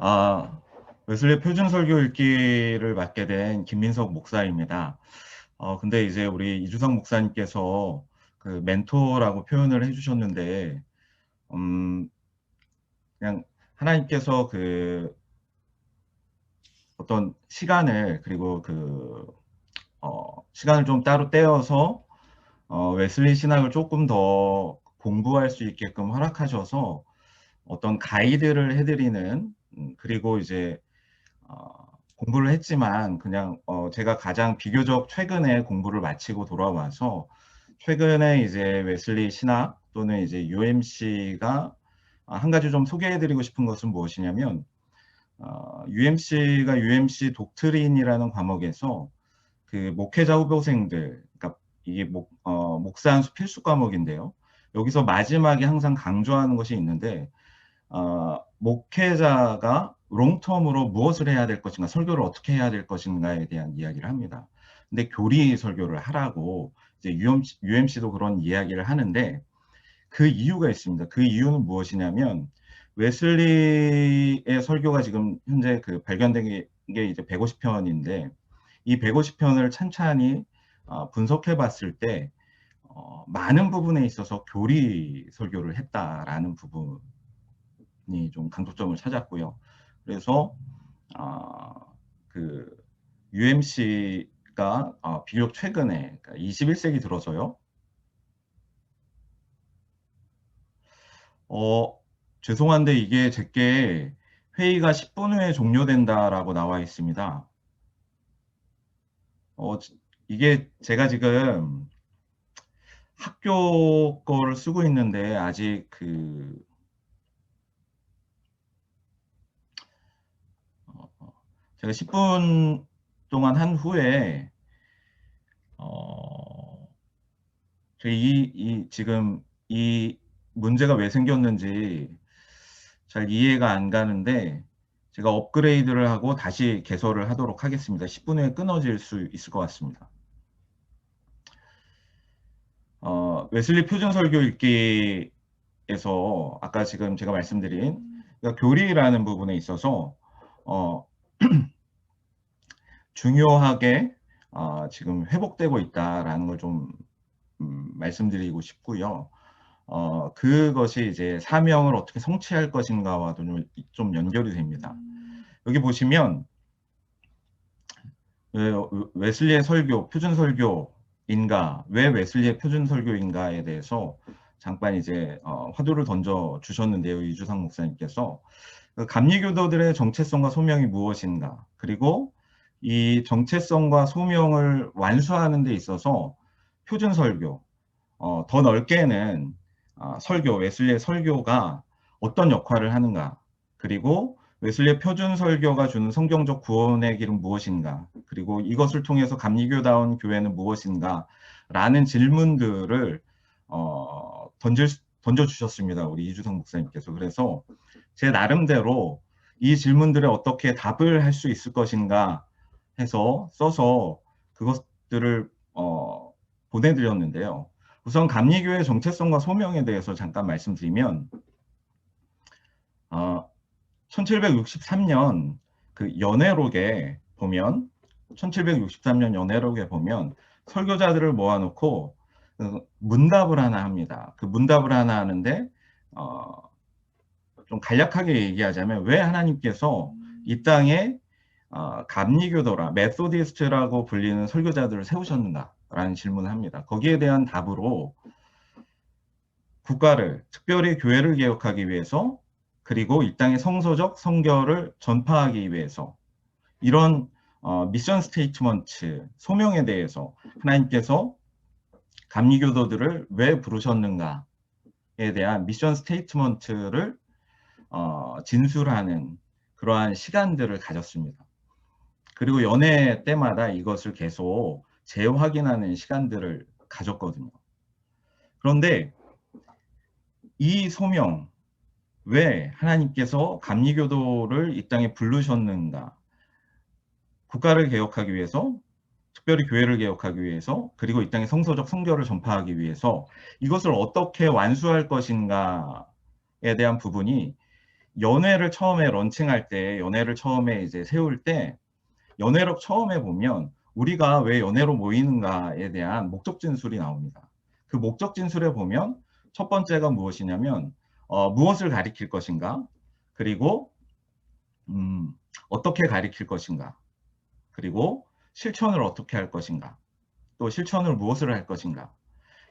아, 웨슬리 표준 설교 읽기를 맡게 된 김민석 목사입니다. 근데 이제 우리 이주성 목사님께서 그 멘토라고 표현을 해주셨는데, 음, 그냥 하나님께서 그 어떤 시간을, 그리고 시간을 좀 따로 떼어서, 웨슬리 신학을 조금 더 공부할 수 있게끔 허락하셔서 어떤 가이드를 해드리는, 그리고 이제 공부를 했지만 그냥 제가 가장 비교적 최근에 공부를 마치고 돌아와서 최근에 이제 웨슬리 신학 또는 이제 UMC가 한 가지 좀 소개해드리고 싶은 것은 무엇이냐면 UMC가 UMC 독트린이라는 과목에서 그 목회자 후보생들, 그러니까 이게 목사 한수 필수 과목인데요. 여기서 마지막에 항상 강조하는 것이 있는데 목회자가 롱텀으로 무엇을 해야 될 것인가, 설교를 어떻게 해야 될 것인가에 대한 이야기를 합니다. 근데 교리 설교를 하라고 이제 UMC도 그런 이야기를 하는데 그 이유가 있습니다. 그 이유는 무엇이냐면 웨슬리의 설교가 지금 현재 그 발견된 게 이제 150편인데 이 150편을 찬찬히 분석해 봤을 때 많은 부분에 있어서 교리 설교를 했다라는 부분 좀 강조점을 찾았고요. 그래서 아, 그 UMC가 비교적 최근에, 그러니까 21세기 들어서요. 어, 죄송한데 이게 제게 회의가 10분 후에 종료된다라고 나와 있습니다. 어, 이게 제가 지금 학교 거를 쓰고 있는데 아직 제가 10분 동안 한 후에 어, 지금 이 문제가 왜 생겼는지 잘 이해가 안 가는데 제가 업그레이드를 하고 다시 개설을 하도록 하겠습니다. 10분 후에 끊어질 수 있을 것 같습니다. 웨슬리 표준 설교 읽기에서 아까 지금 제가 말씀드린 그러니까 교리라는 부분에 있어서 어, 중요하게 지금 회복되고 있다라는 걸 좀 말씀드리고 싶고요. 그것이 이제 사명을 어떻게 성취할 것인가와도 좀 연결이 됩니다. 여기 보시면 웨슬리의 설교, 표준 설교인가, 왜 웨슬리의 표준 설교인가에 대해서 잠깐 이제 화두를 던져 주셨는데요. 이주상 목사님께서 그 감리교도들의 정체성과 소명이 무엇인가, 그리고 이 정체성과 소명을 완수하는 데 있어서 표준 설교, 더 넓게는 설교, 웨슬리의 설교가 어떤 역할을 하는가, 그리고 웨슬리의 표준 설교가 주는 성경적 구원의 길은 무엇인가, 그리고 이것을 통해서 감리교다운 교회는 무엇인가 라는 질문들을 던져주셨습니다. 우리 이주성 목사님께서. 그래서 제 나름대로 이 질문들에 어떻게 답을 할 수 있을 것인가 해서 써서 그것들을 보내드렸는데요. 우선 감리교의 정체성과 소명에 대해서 잠깐 말씀드리면 1763년 그 연회록에 보면 1763년 연회록에 보면 설교자들을 모아놓고 문답을 하나 합니다. 그 문답을 하나 하는데 좀 간략하게 얘기하자면 왜 하나님께서 이 땅에 감리교도라 메소디스트라고 불리는 설교자들을 세우셨는가라는 질문을 합니다. 거기에 대한 답으로 국가를, 특별히 교회를 개혁하기 위해서, 그리고 이 땅의 성서적 성결을 전파하기 위해서, 이런 미션 스테이트먼트, 소명에 대해서 하나님께서 감리교도들을 왜 부르셨는가에 대한 미션 스테이트먼트를 진술하는 그러한 시간들을 가졌습니다. 그리고 연애 때마다 이것을 계속 재확인하는 시간들을 가졌거든요. 그런데 이 소명, 왜 하나님께서 감리교도를 이 땅에 부르셨는가? 국가를 개혁하기 위해서, 특별히 교회를 개혁하기 위해서, 그리고 이 땅에 성서적 성결을 전파하기 위해서 이것을 어떻게 완수할 것인가에 대한 부분이 연회를 처음에 런칭할 때, 연회를 처음에 이제 세울 때, 연회록 처음에 보면 우리가 왜 연회로 모이는가에 대한 목적 진술이 나옵니다. 그 목적 진술에 보면 첫 번째가 무엇이냐면 무엇을 가리킬 것인가, 그리고 어떻게 가리킬 것인가, 그리고 실천을 어떻게 할 것인가, 또 실천을 무엇을 할 것인가,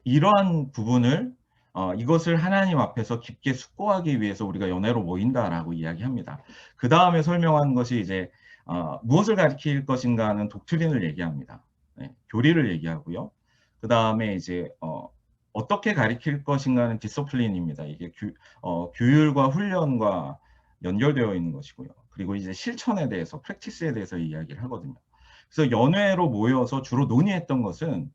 이러한 부분을 이것을 하나님 앞에서 깊게 숙고하기 위해서 우리가 연회로 모인다라고 이야기합니다. 그 다음에 설명한 것이 이제 무엇을 가리킬 것인가는 독트린을 얘기합니다. 네, 교리를 얘기하고요. 그 다음에 이제 어떻게 가리킬 것인가는 디서플린입니다. 이게 규율과 훈련과 연결되어 있는 것이고요. 그리고 이제 실천에 대해서, 프랙티스에 대해서 이야기를 하거든요. 그래서 연회로 모여서 주로 논의했던 것은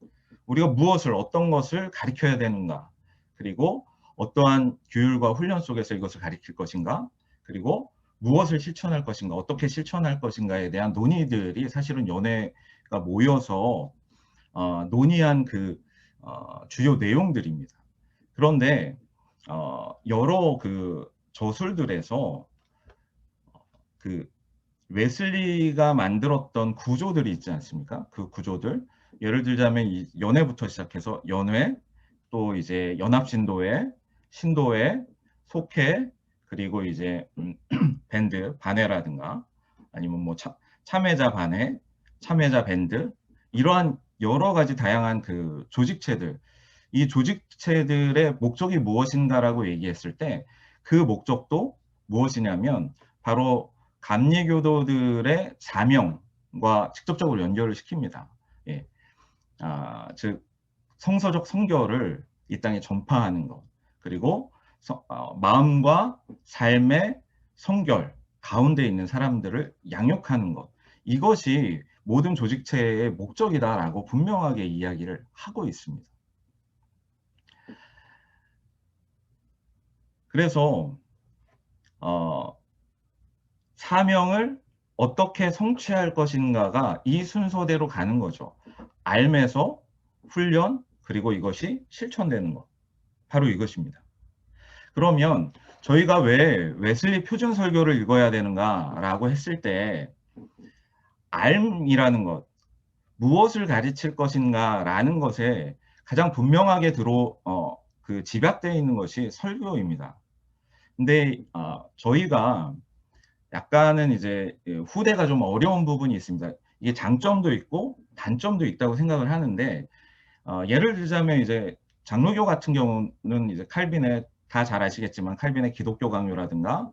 우리가 무엇을, 어떤 것을 가리켜야 되는가, 그리고 어떠한 규율과 훈련 속에서 이것을 가리킬 것인가, 그리고 무엇을 실천할 것인가, 어떻게 실천할 것인가에 대한 논의들이 사실은 연회가 모여서 논의한 그 주요 내용들입니다. 그런데 여러 그 저술들에서 그 웨슬리가 만들었던 구조들이 있지 않습니까? 그 구조들, 예를 들자면 이 연회부터 시작해서 연회, 또 이제 연합신도회, 신도회, 속회, 그리고 이제 밴드, 반회라든가 아니면 뭐 참회자 반회, 참회자 밴드, 이러한 여러 가지 다양한 그 조직체들, 이 조직체들의 목적이 무엇인가라고 얘기했을 때 그 목적도 무엇이냐면 바로 감리교도들의 사명과 직접적으로 연결을 시킵니다. 예. 즉 성서적 성결을 이 땅에 전파하는 것, 그리고 마음과 삶의 성결 가운데 있는 사람들을 양육하는 것, 이것이 모든 조직체의 목적이다라고 분명하게 이야기를 하고 있습니다. 그래서 사명을 어떻게 성취할 것인가가 이 순서대로 가는 거죠. 알면서 훈련, 그리고 이것이 실천되는 것. 바로 이것입니다. 그러면 저희가 왜 웨슬리 표준 설교를 읽어야 되는가라고 했을 때 알이라는 것, 무엇을 가르칠 것인가라는 것에 가장 분명하게 그 집약되어 있는 것이 설교입니다. 근데 저희가 약간은 이제 후대가 좀 어려운 부분이 있습니다. 이게 장점도 있고 단점도 있다고 생각을 하는데 예를 들자면 이제 장로교 같은 경우는 이제 칼빈의, 다 잘 아시겠지만 칼빈의 기독교 강요라든가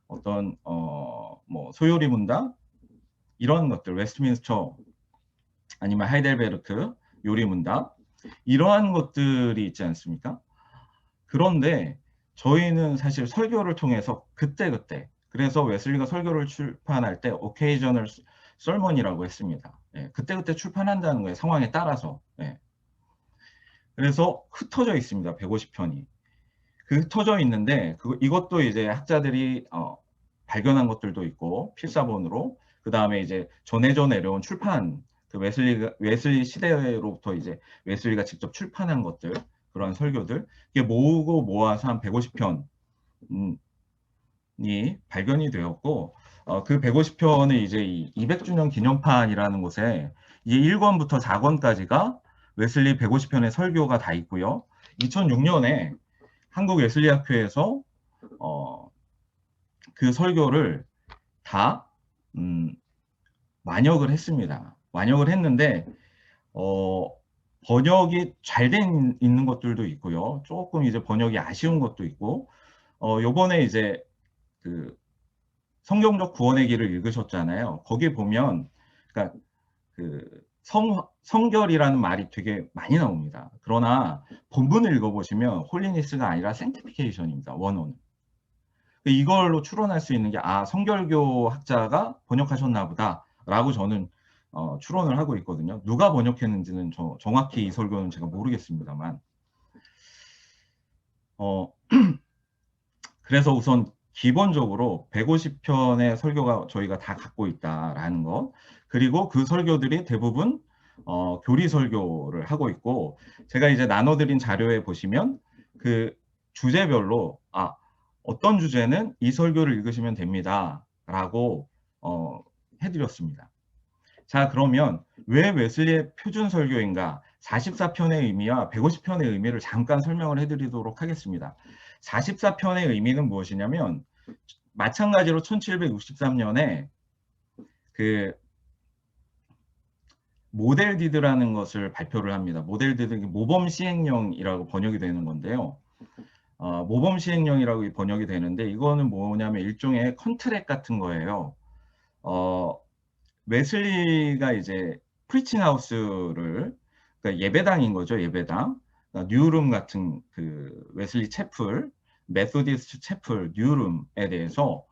어떤 뭐 소요리 문답 이런 것들, 웨스트민스터 아니면 하이델베르크 요리 문답, 이러한 것들이 있지 않습니까? 그런데 저희는 사실 설교를 통해서 그때그때, 그래서 웨슬리가 설교를 출판할 때 오케이저널 설먼이라고 했습니다. 예, 그때그때 출판한다는 거예요. 상황에 따라서. 예. 그래서 흩어져 있습니다. 150편이. 그 흩어져 있는데 이것도 이제 학자들이 발견한 것들도 있고 필사본으로, 그 다음에 이제 전해져 내려온 출판, 그 웨슬리 시대로부터 이제 웨슬리가 직접 출판한 것들, 그런 설교들, 이게 모으고 모아서 한 150편이 발견이 되었고, 그 150편의 이제 이 200주년 기념판이라는 곳에 이제 1권부터 4권까지가 웨슬리 150편의 설교가 다 있고요. 2006년에 한국 웨슬리학회에서 그 설교를 다 완역을 했습니다. 완역을 했는데 번역이 잘 돼 있는 것들도 있고요. 조금 이제 번역이 아쉬운 것도 있고, 요번에 이제 그 성경적 구원의 길을 읽으셨잖아요. 거기 보면, 그러니까 그 성결이라는 말이 되게 많이 나옵니다. 그러나 본문을 읽어보시면 홀리니스가 아니라 생티피케이션입니다. 원어는. 이걸로 추론할 수 있는 게 성결교 학자가 번역하셨나 보다 라고 저는 추론을 하고 있거든요. 누가 번역했는지는 정확히 이 설교는 제가 모르겠습니다만 그래서 우선 기본적으로 150편의 설교가 저희가 다 갖고 있다라는 것, 그리고 그 설교들이 대부분 교리 설교를 하고 있고, 제가 이제 나눠드린 자료에 보시면 그 주제별로 어떤 주제는 이 설교를 읽으시면 됩니다. 라고 해드렸습니다. 자, 그러면 왜 웨슬리의 표준 설교인가? 44편의 의미와 150편의 의미를 잠깐 설명을 해드리도록 하겠습니다. 44편의 의미는 무엇이냐면 마찬가지로 1763년에 그 모델 디드라는 것을 발표를 합니다. 모델 디드, 모범 시행령이라고 번역이 되는 건데요. 모범 시행령이라고 번역이 되는데 이거는 뭐냐면 일종의 컨트랙 같은 거예요. 웨슬리가 이제 프리칭 하우스를, 그러니까 예배당인 거죠, 예배당. 그러니까 뉴룸 같은 그 웨슬리 채플, 메소디스트 채플 뉴룸에 대해서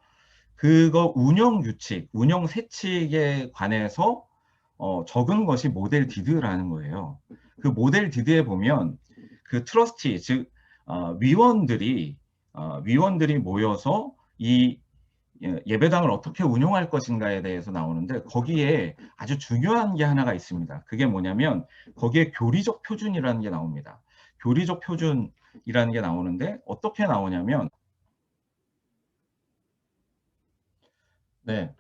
그거 운영 규칙, 운영 세칙에 관해서 적은 것이 모델 디드라는 거예요. 그 모델 디드에 보면 그 트러스티, 즉 위원들이 모여서 이 예배당을 어떻게 운영할 것인가에 대해서 나오는데 거기에 아주 중요한 게 하나가 있습니다. 그게 뭐냐면 거기에 교리적 표준이라는 게 나옵니다. 교리적 표준이라는 게 나오는데 어떻게 나오냐면 네,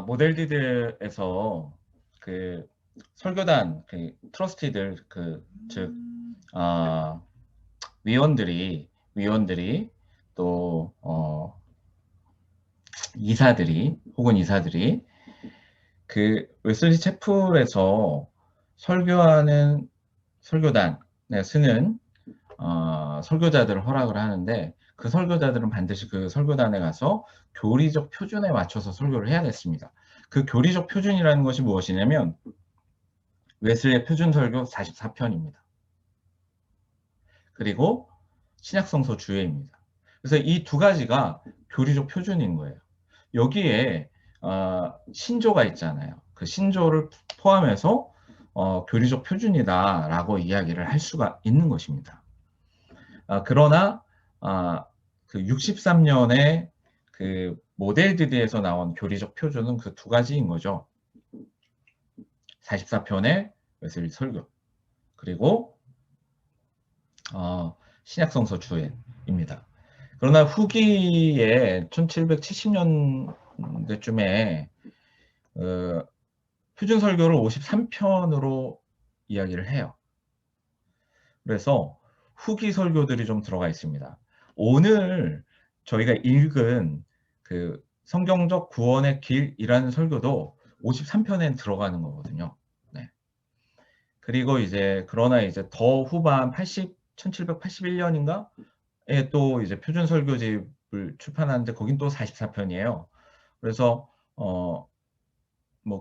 모델디드에서 그 설교단 그 트러스티들 즉 위원들이 또 이사들이 그 웨슬리 채플에서 설교하는 설교단에 쓰는 설교자들을 허락을 하는데 그 설교자들은 반드시 그 설교단에 가서 교리적 표준에 맞춰서 설교를 해야 됐습니다. 그 교리적 표준이라는 것이 무엇이냐면 웨슬리의 표준 설교 44편입니다. 그리고 신약성서 주예입니다. 그래서 이 두 가지가 교리적 표준인 거예요. 여기에 신조가 있잖아요. 그 신조를 포함해서 교리적 표준이다라고 이야기를 할 수가 있는 것입니다. 그러나 그 63년에 그 모델 디드에서 나온 교리적 표준은 그 두 가지인 거죠. 44편의 웨슬리 설교 그리고 신약성서 주해입니다. 그러나 후기에 1770년대쯤에 표준 설교를 53편으로 이야기를 해요. 그래서 후기 설교들이 좀 들어가 있습니다. 오늘 저희가 읽은 그 성경적 구원의 길이라는 설교도 53편에 들어가는 거거든요. 네. 그리고 이제 그러나 이제 더 후반 1781년인가에 또 이제 표준 설교집을 출판하는데 거긴 또 44편이에요. 그래서 뭐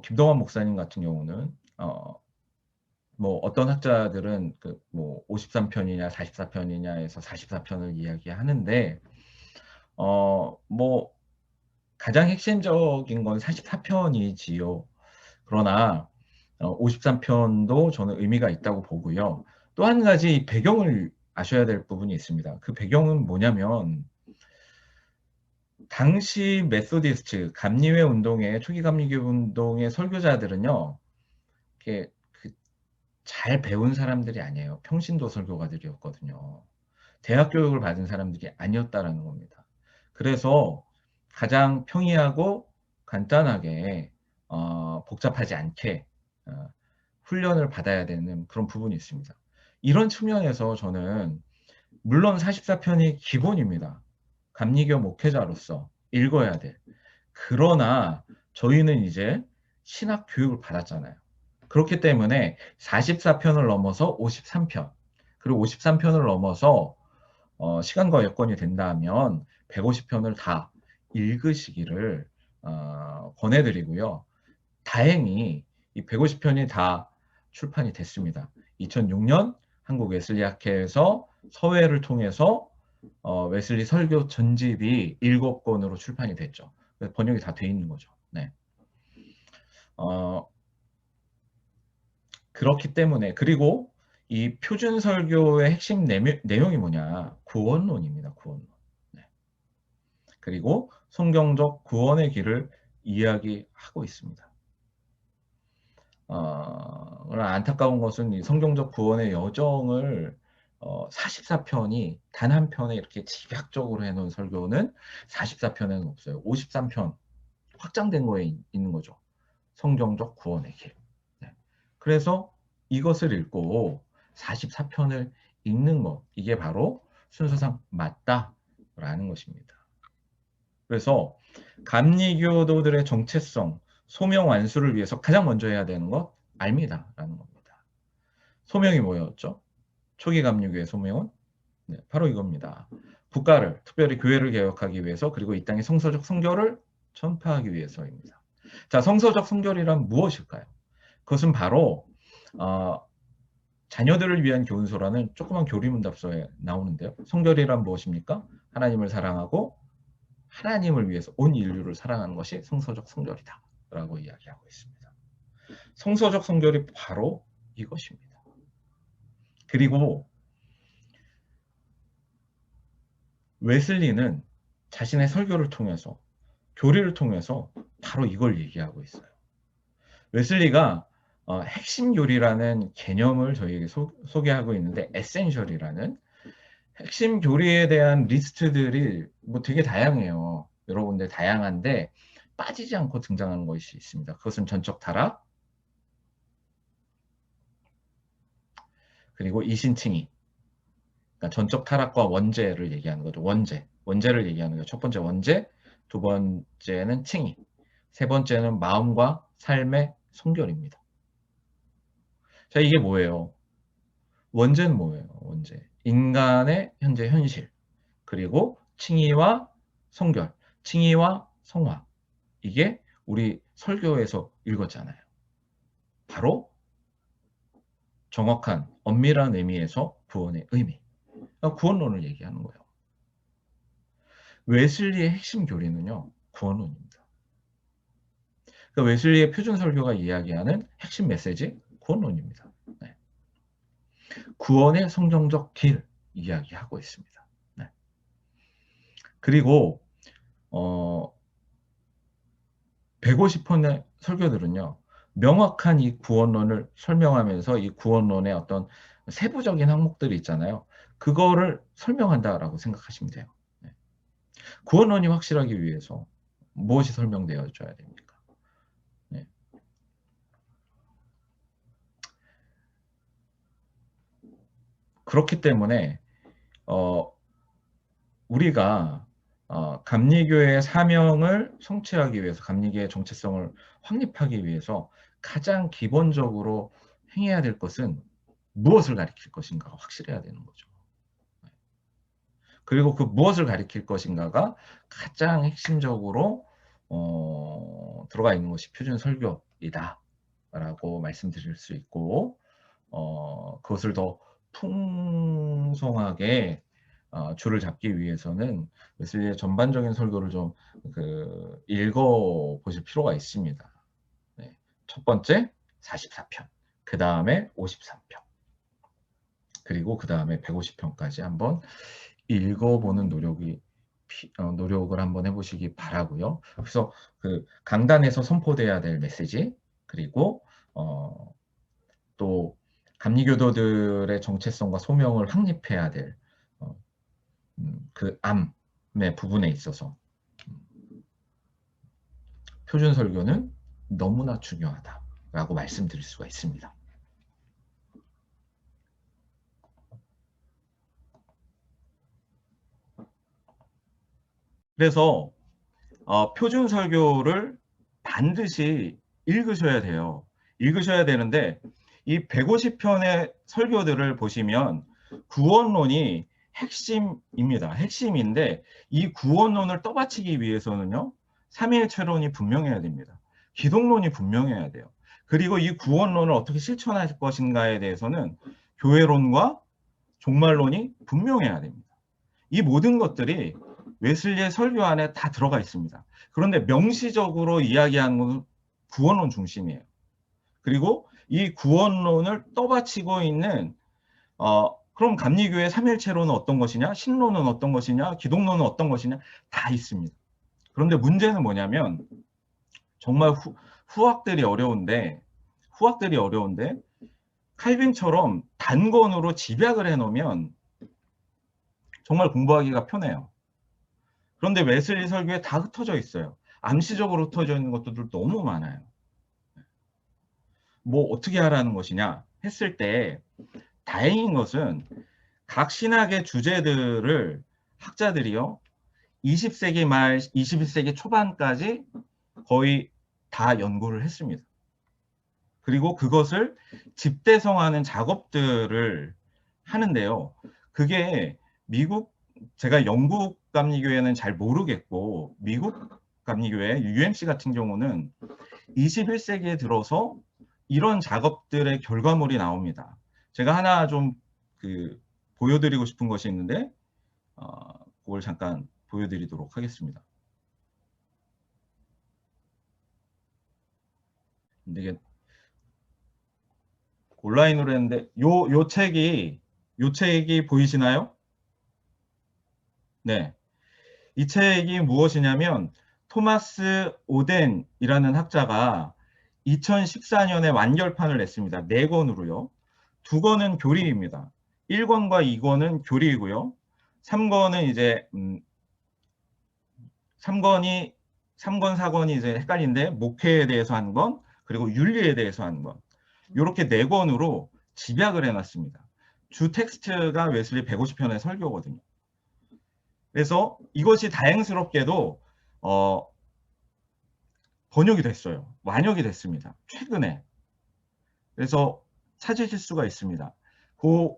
김동완 목사님 같은 경우는 뭐 어떤 학자들은 그 뭐 53편이냐 44편이냐에서 44편을 이야기하는데 뭐 가장 핵심적인 건 44편이지요. 그러나 53편도 저는 의미가 있다고 보고요. 또 한 가지 배경을 아셔야 될 부분이 있습니다. 그 배경은 뭐냐면 당시 메소디스트 감리회 운동의 초기 감리교 운동의 설교자들은요. 이렇게 잘 배운 사람들이 아니에요. 평신도 설교가들이었거든요. 대학 교육을 받은 사람들이 아니었다라는 겁니다. 그래서 가장 평이하고 간단하게 복잡하지 않게 훈련을 받아야 되는 그런 부분이 있습니다. 이런 측면에서 저는 물론 44편이 기본입니다. 감리교 목회자로서 읽어야 돼. 그러나 저희는 이제 신학 교육을 받았잖아요. 그렇기 때문에 44편을 넘어서 53편, 그리고 53편을 넘어서 시간과 여건이 된다면 150편을 다 읽으시기를 권해드리고요. 다행히 이 150편이 다 출판이 됐습니다. 2006년 한국 웨슬리학회에서 서회를 통해서 웨슬리 설교 전집이 7권으로 출판이 됐죠. 번역이 다 돼 있는 거죠. 네. 그렇기 때문에 그리고 이 표준 설교의 핵심 내용이 뭐냐? 구원론입니다. 구원론. 네. 그리고 성경적 구원의 길을 이야기하고 있습니다. 그러나 안타까운 것은 이 성경적 구원의 여정을 44편이 단 한 편에 이렇게 집약적으로 해놓은 설교는 44편에는 없어요. 53편 확장된 거에 있는 거죠. 성경적 구원의 길. 네. 그래서 이것을 읽고 44편을 읽는 것, 이게 바로 순서상 맞다라는 것입니다. 그래서 감리교도들의 정체성, 소명 완수를 위해서 가장 먼저 해야 되는 것, 알미다라는 겁니다. 소명이 뭐였죠? 초기 감리교의 소명은 네, 바로 이겁니다. 국가를, 특별히 교회를 개혁하기 위해서, 그리고 이 땅의 성서적 성결을 전파하기 위해서입니다. 자, 성서적 성결이란 무엇일까요? 그것은 바로 자녀들을 위한 교훈서라는 조그만 교리문답서에 나오는데요. 성결이란 무엇입니까? 하나님을 사랑하고 하나님을 위해서 온 인류를 사랑하는 것이 성서적 성결이다 라고 이야기하고 있습니다. 성서적 성결이 바로 이것입니다. 그리고 웨슬리는 자신의 설교를 통해서, 교리를 통해서 바로 이걸 얘기하고 있어요. 웨슬리가 핵심 교리라는 개념을 저희에게 소개하고 있는데, 에센셜이라는 핵심 교리에 대한 리스트들이 뭐 되게 다양해요. 여러분들 다양한데 빠지지 않고 등장하는 것이 있습니다. 그것은 전적 타락, 그리고 이신칭의. 그러니까 전적 타락과 원죄를 얘기하는 거죠. 원죄를 얘기하는 거죠. 첫 번째 원죄, 두 번째는 칭의, 세 번째는 마음과 삶의 성결입니다. 자, 이게 뭐예요? 원죄는 뭐예요? 원죄. 인간의 현재 현실, 그리고 칭의와 성결, 칭의와 성화. 이게 우리 설교에서 읽었잖아요. 바로 정확한 엄밀한 의미에서 구원의 의미, 구원론을 얘기하는 거예요. 웨슬리의 핵심 교리는요, 구원론입니다. 그러니까 웨슬리의 표준 설교가 이야기하는 핵심 메시지, 구원론입니다. 네. 구원의 성경적 길 이야기하고 있습니다. 네. 그리고 150편의 설교들은요, 명확한 이 구원론을 설명하면서 이 구원론의 어떤 세부적인 항목들이 있잖아요. 그거를 설명한다라고 생각하시면 돼요. 네. 구원론이 확실하기 위해서 무엇이 설명되어줘야 됩니까? 네. 그렇기 때문에 우리가 감리교의 사명을 성취하기 위해서, 감리교의 정체성을 확립하기 위해서 가장 기본적으로 행해야 될 것은 무엇을 가리킬 것인가가 확실해야 되는 거죠. 그리고 그 무엇을 가리킬 것인가가 가장 핵심적으로 들어가 있는 것이 표준 설교이다 라고 말씀드릴 수 있고, 그것을 더 풍성하게 줄을 잡기 위해서는 웨슬리의 전반적인 설교를 좀 읽어보실 필요가 있습니다. 네. 첫 번째 44편, 그 다음에 53편, 그리고 그 다음에 150편까지 한번 읽어보는 노력을 한번 해보시기 바라고요. 그래서 그 강단에서 선포돼야 될 메시지, 그리고 또 감리교도들의 정체성과 소명을 확립해야 될 그 암의 부분에 있어서 표준 설교는 너무나 중요하다라고 말씀드릴 수가 있습니다. 그래서 표준 설교를 반드시 읽으셔야 돼요. 읽으셔야 되는데 이 150편의 설교들을 보시면 구원론이 핵심입니다. 핵심인데 이 구원론을 떠받치기 위해서는요, 삼위일체론이 분명해야 됩니다. 기독론이 분명해야 돼요. 그리고 이 구원론을 어떻게 실천할 것인가에 대해서는 교회론과 종말론이 분명해야 됩니다. 이 모든 것들이 웨슬리의 설교 안에 다 들어가 있습니다. 그런데 명시적으로 이야기하는 건 구원론 중심이에요. 그리고 이 구원론을 떠받치고 있는 그럼 감리교의 삼일체론은 어떤 것이냐, 신론은 어떤 것이냐, 기독론은 어떤 것이냐, 다 있습니다. 그런데 문제는 뭐냐면 정말 후학들이 어려운데 칼빈처럼 단권으로 집약을 해놓으면 정말 공부하기가 편해요. 그런데 웨슬리 설교에 다 흩어져 있어요. 암시적으로 흩어져 있는 것들도 너무 많아요. 뭐 어떻게 하라는 것이냐 했을 때 다행인 것은 각 신학의 주제들을 학자들이요 20세기 말 21세기 초반까지 거의 다 연구를 했습니다. 그리고 그것을 집대성하는 작업들을 하는데요. 그게 미국, 제가 영국 감리교회는 잘 모르겠고 미국 감리교회 UMC 같은 경우는 21세기에 들어서 이런 작업들의 결과물이 나옵니다. 제가 하나 좀 보여드리고 싶은 것이 있는데 그걸 잠깐 보여드리도록 하겠습니다. 근데 이게 온라인으로 했는데 요 책이 보이시나요? 네. 이 책이 무엇이냐면 토마스 오덴이라는 학자가 2014년에 완결판을 냈습니다. 4권으로요. 2권은 교리입니다. 1권과 2권은 교리이고요. 3권은 이제 3권, 4권이 이제 헷갈린데 목회에 대해서 한 권, 그리고 윤리에 대해서 한 권. 이렇게 4권으로 집약을 해놨습니다. 주 텍스트가 웨슬리 150편의 설교거든요. 그래서 이것이 다행스럽게도 번역이 됐어요. 완역이 됐습니다. 최근에. 그래서 찾으실 수가 있습니다. 그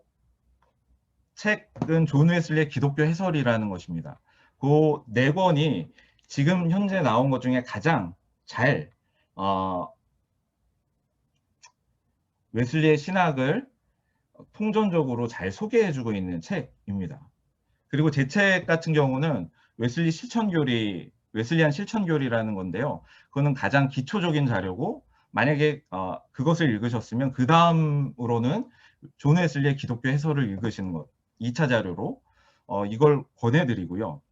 책은 존 웨슬리의 기독교 해설이라는 것입니다. 그 4권이 지금 현재 나온 것 중에 가장 잘 웨슬리의 신학을 통전적으로 잘 소개해주고 있는 책입니다. 그리고 제 책 같은 경우는 웨슬리안 실천교리라는 건데요. 그거는 가장 기초적인 자료고 만약에 그것을 읽으셨으면 그 다음으로는 존 웨슬리의 기독교 해설을 읽으시는 것 2차 자료로 이걸 권해드리고요.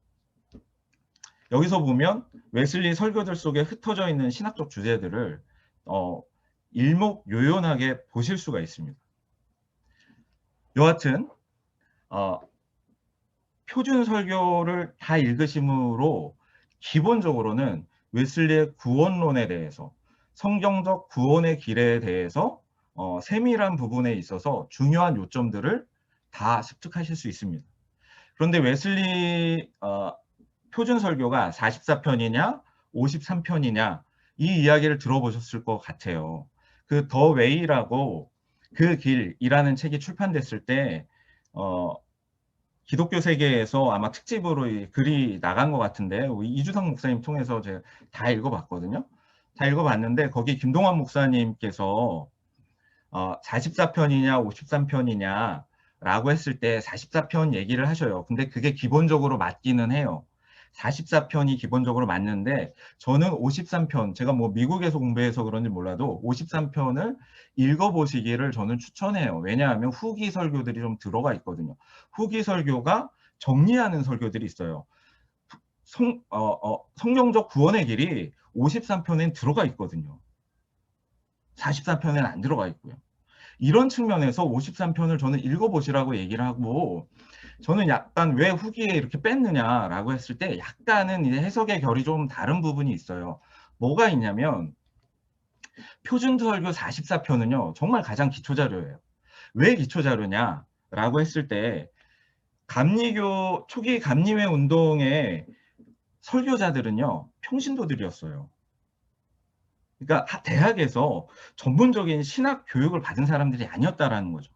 여기서 보면 웨슬리 설교들 속에 흩어져 있는 신학적 주제들을 일목요연하게 보실 수가 있습니다. 여하튼 표준 설교를 다 읽으심으로 기본적으로는 웨슬리의 구원론에 대해서 성경적 구원의 길에 대해서 세밀한 부분에 있어서 중요한 요점들을 다 습득하실 수 있습니다. 그런데 웨슬리 표준 설교가 44편이냐 53편이냐 이 이야기를 들어보셨을 것 같아요. 그 더 웨이라고 그 길이라는 책이 출판됐을 때 기독교 세계에서 아마 특집으로 이 글이 나간 것 같은데 이주상 목사님 통해서 제가 다 읽어봤거든요. 다 읽어봤는데 거기 김동환 목사님께서 44편이냐 53편이냐 라고 했을 때 44편 얘기를 하셔요. 근데 그게 기본적으로 맞기는 해요. 44편이 기본적으로 맞는데 저는 53편, 제가 뭐 미국에서 공부해서 그런지 몰라도 53편을 읽어보시기를 저는 추천해요. 왜냐하면 후기 설교들이 좀 들어가 있거든요. 후기 설교가 정리하는 설교들이 있어요. 성경적 구원의 길이 53편엔 들어가 있거든요. 44편엔 안 들어가 있고요. 이런 측면에서 53편을 저는 읽어보시라고 얘기를 하고 저는 약간 왜 후기에 이렇게 뺐느냐라고 했을 때 약간은 이제 해석의 결이 좀 다른 부분이 있어요. 뭐가 있냐면 표준 설교 44편은요. 정말 가장 기초 자료예요. 왜 기초 자료냐라고 했을 때 감리교 초기 감리회 운동의 설교자들은요. 평신도들이었어요. 그러니까 대학에서 전문적인 신학 교육을 받은 사람들이 아니었다라는 거죠.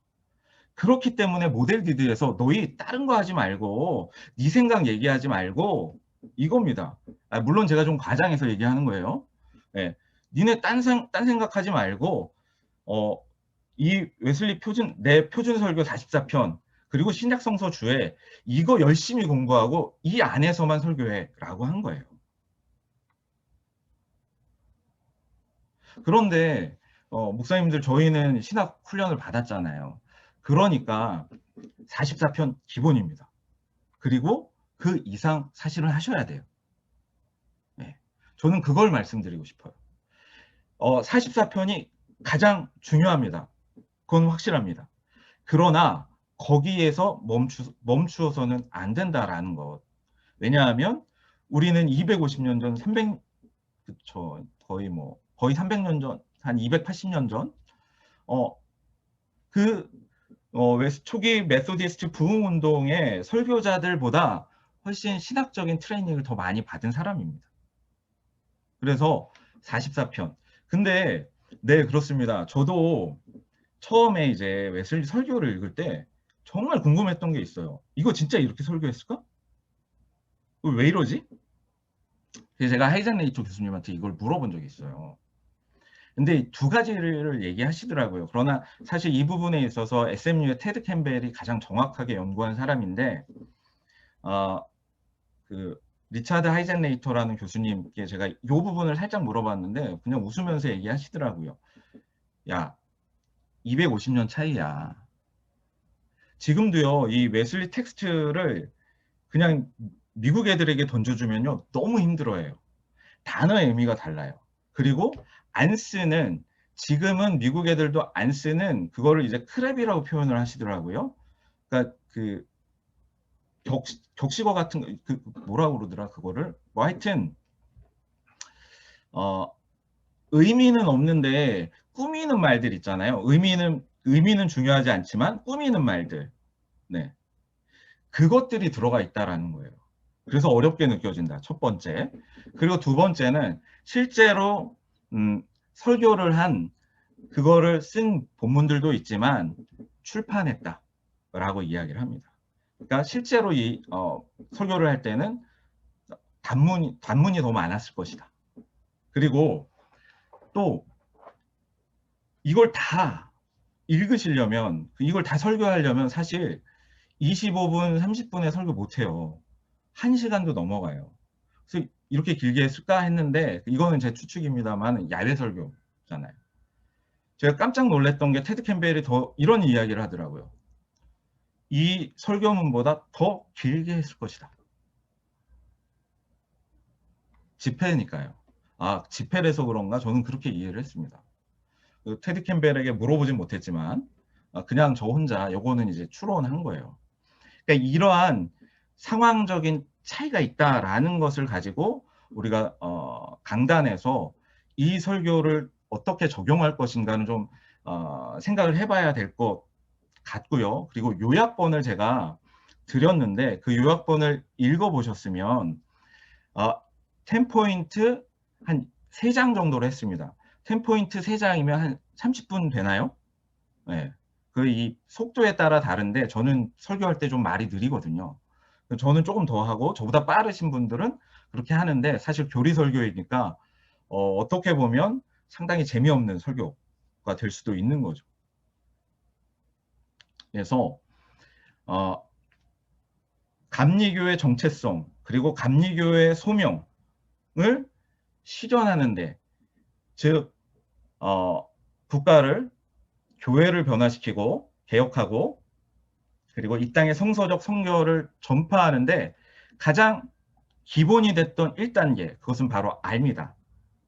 그렇기 때문에 모델 디드에서 너희 다른 거 하지 말고 네 생각 얘기하지 말고 이겁니다. 물론 제가 좀 과장해서 얘기하는 거예요. 네. 니네 딴 생각하지 말고 이 웨슬리 내 표준 설교 44편 그리고 신약성서 주에 이거 열심히 공부하고 이 안에서만 설교해 라고 한 거예요. 그런데 목사님들 저희는 신학 훈련을 받았잖아요. 그러니까 44편 기본입니다. 그리고 그 이상 사실은 하셔야 돼요. 네. 저는 그걸 말씀드리고 싶어요. 44편이 가장 중요합니다. 그건 확실합니다. 그러나 거기에서 멈추어서는 안 된다라는 것. 왜냐하면 우리는 250년 전, 그쵸, 거의 300년 전, 한 280년 전, 어, 그, 초기 메소디스트 부흥 운동의 설교자들보다 훨씬 신학적인 트레이닝을 더 많이 받은 사람입니다. 그래서 44편. 근데, 네, 그렇습니다. 저도 처음에 이제 웨슬리 설교를 읽을 때 정말 궁금했던 게 있어요. 이거 진짜 이렇게 설교했을까? 왜 이러지? 그래서 제가 하이젠 레이터 교수님한테 이걸 물어본 적이 있어요. 근데 두 가지를 얘기하시더라고요. 그러나 사실 이 부분에 있어서 SMU의 테드 캠벨이 가장 정확하게 연구한 사람인데, 어, 그 리차드 하이젠레이터라는 교수님께 제가 이 부분을 살짝 물어봤는데 그냥 웃으면서 얘기하시더라고요. 야, 250년 차이야. 지금도요, 이 웨슬리 텍스트를 그냥 미국 애들에게 던져주면요, 너무 힘들어해요. 단어의 의미가 달라요. 그리고 안 쓰는, 지금은 미국 애들도 안 쓰는 그거를 이제 크랩이라고 표현을 하시더라고요. 그러니까 그 격식어 같은 거, 뭐라고 그러더라, 그거를. 뭐 하여튼, 어, 의미는 없는데 꾸미는 말들 있잖아요. 의미는 중요하지 않지만 꾸미는 말들. 네. 그것들이 들어가 있다라는 거예요. 그래서 어렵게 느껴진다. 첫 번째. 그리고 두 번째는 실제로 설교를 한 그거를 쓴 본문들도 있지만 출판했다라고 이야기를 합니다. 그러니까 실제로 이 설교를 할 때는 단문이 더 많았을 것이다. 그리고 또 이걸 다 읽으시려면, 이걸 다 설교하려면 사실 25분, 30분의 설교 못해요. 1시간도 넘어가요. 그래서 이렇게 길게 했을까 했는데, 이거는 제 추측입니다만, 야외 설교잖아요. 제가 깜짝 놀랐던 게 테드 캠벨이 더 이런 이야기를 하더라고요. 이 설교문보다 더 길게 했을 것이다. 집회니까요. 아, 집회라서 그런가? 저는 그렇게 이해를 했습니다. 테드 캠벨에게 물어보진 못했지만, 그냥 저 혼자 요거는 이제 추론한 거예요. 그러니까 이러한 상황적인 차이가 있다라는 것을 가지고 우리가 강단에서 이 설교를 어떻게 적용할 것인가는 좀 생각을 해봐야 될 것 같고요. 그리고 요약본을 제가 드렸는데 그 요약본을 읽어보셨으면 10포인트 한 3장 정도로 했습니다. 10포인트 3장이면 한 30분 되나요? 네. 그 이 속도에 따라 다른데 저는 설교할 때 좀 말이 느리거든요. 저는 조금 더 하고 저보다 빠르신 분들은 그렇게 하는데 사실 교리 설교이니까 어떻게 보면 상당히 재미없는 설교가 될 수도 있는 거죠. 그래서 감리교의 정체성 그리고 감리교의 소명을 실현하는데 즉 국가를 교회를 변화시키고 개혁하고 그리고 이 땅의 성서적 성결을 전파하는데 가장 기본이 됐던 1단계 그것은 바로 알입니다.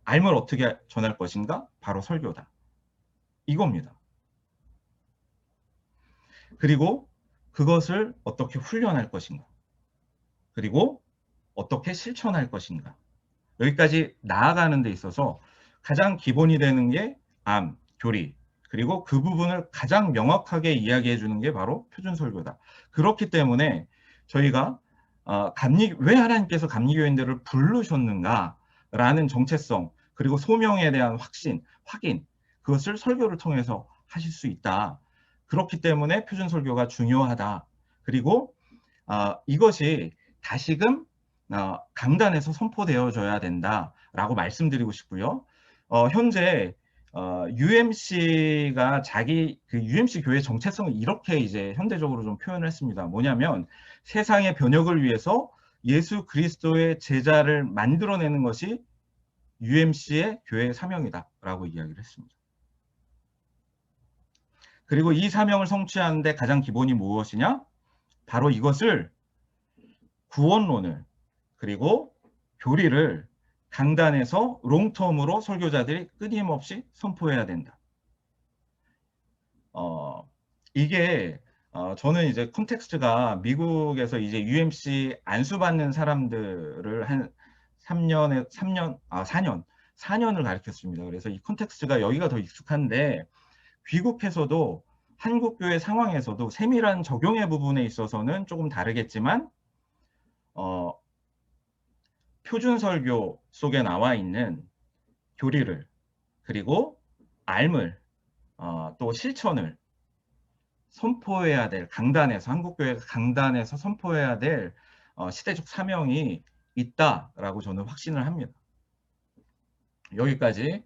알을 어떻게 전할 것인가? 바로 설교다. 이겁니다. 그리고 그것을 어떻게 훈련할 것인가? 그리고 어떻게 실천할 것인가? 여기까지 나아가는 데 있어서 가장 기본이 되는 게 교리, 그리고 그 부분을 가장 명확하게 이야기해 주는 게 바로 표준설교다. 그렇기 때문에 저희가 왜 하나님께서 감리교인들을 부르셨는가라는 정체성, 그리고 소명에 대한 확인, 그것을 설교를 통해서 하실 수 있다. 그렇기 때문에 표준설교가 중요하다. 그리고 이것이 다시금 강단에서 선포되어져야 된다라고 말씀드리고 싶고요. 현재 UMC가 자기 그 UMC 교회 정체성을 이렇게 이제 현대적으로 좀 표현을 했습니다. 뭐냐면 세상의 변혁을 위해서 예수 그리스도의 제자를 만들어내는 것이 UMC의 교회의 사명이다라고 이야기를 했습니다. 그리고 이 사명을 성취하는데 가장 기본이 무엇이냐? 바로 이것을 구원론을 그리고 교리를 강단에서 롱텀으로 설교자들이 끊임없이 선포해야 된다. 이게 저는 이제 컨텍스트가 미국에서 이제 UMC 안수받는 사람들을 한 4년을 가르쳤습니다. 그래서 이 컨텍스트가 여기가 더 익숙한데 귀국해서도 한국 교회 상황에서도 세밀한 적용의 부분에 있어서는 조금 다르겠지만 표준 설교 속에 나와 있는 교리를 그리고 알물 또 실천을 선포해야 될 강단에서 한국교회가 강단에서 선포해야 될 시대적 사명이 있다라고 저는 확신을 합니다. 여기까지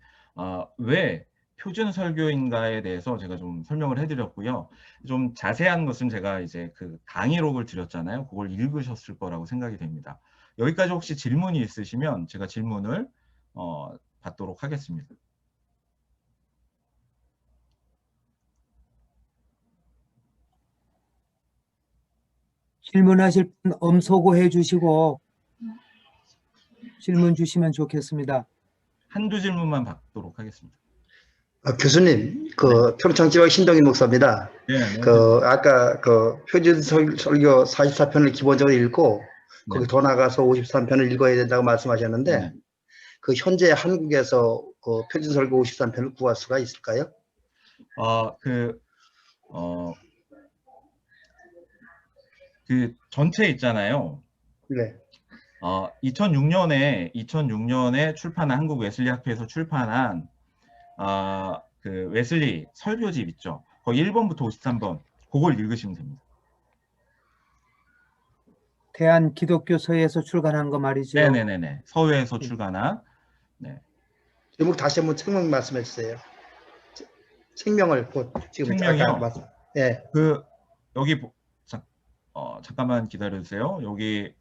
왜 표준 설교인가에 대해서 제가 좀 설명을 해드렸고요. 좀 자세한 것은 제가 이제 그 강의록을 드렸잖아요. 그걸 읽으셨을 거라고 생각이 됩니다. 여기까지 혹시 질문이 있으시면 제가 질문을 받도록 하겠습니다. 질문하실 분 엄소고해 주시고 질문 주시면 좋겠습니다. 한두 질문만 받도록 하겠습니다. 교수님, 평창지역 신동희 목사입니다. 네. 아까 표준 설교 44편을 기본적으로 읽고 거기 더 나가서 53편을 읽어야 된다고 말씀하셨는데 현재 한국에서 표준 설교 53편을 구할 수가 있을까요? 그 전체 있잖아요. 네. 2006년에 출판한 한국 웨슬리 학회에서 출판한 그 웨슬리 설교집 있죠. 거기 1번부터 53번 그걸 읽으시면 됩니다. 대한 기독교서에서 출간한 거 말이죠. 네네네. 서회에서 출간한. 네. 제목 다시 한번 책명 말씀해 주세요. 책명을 지금 책명이요. 네. 여기 잠깐만 기다려주세요. 여기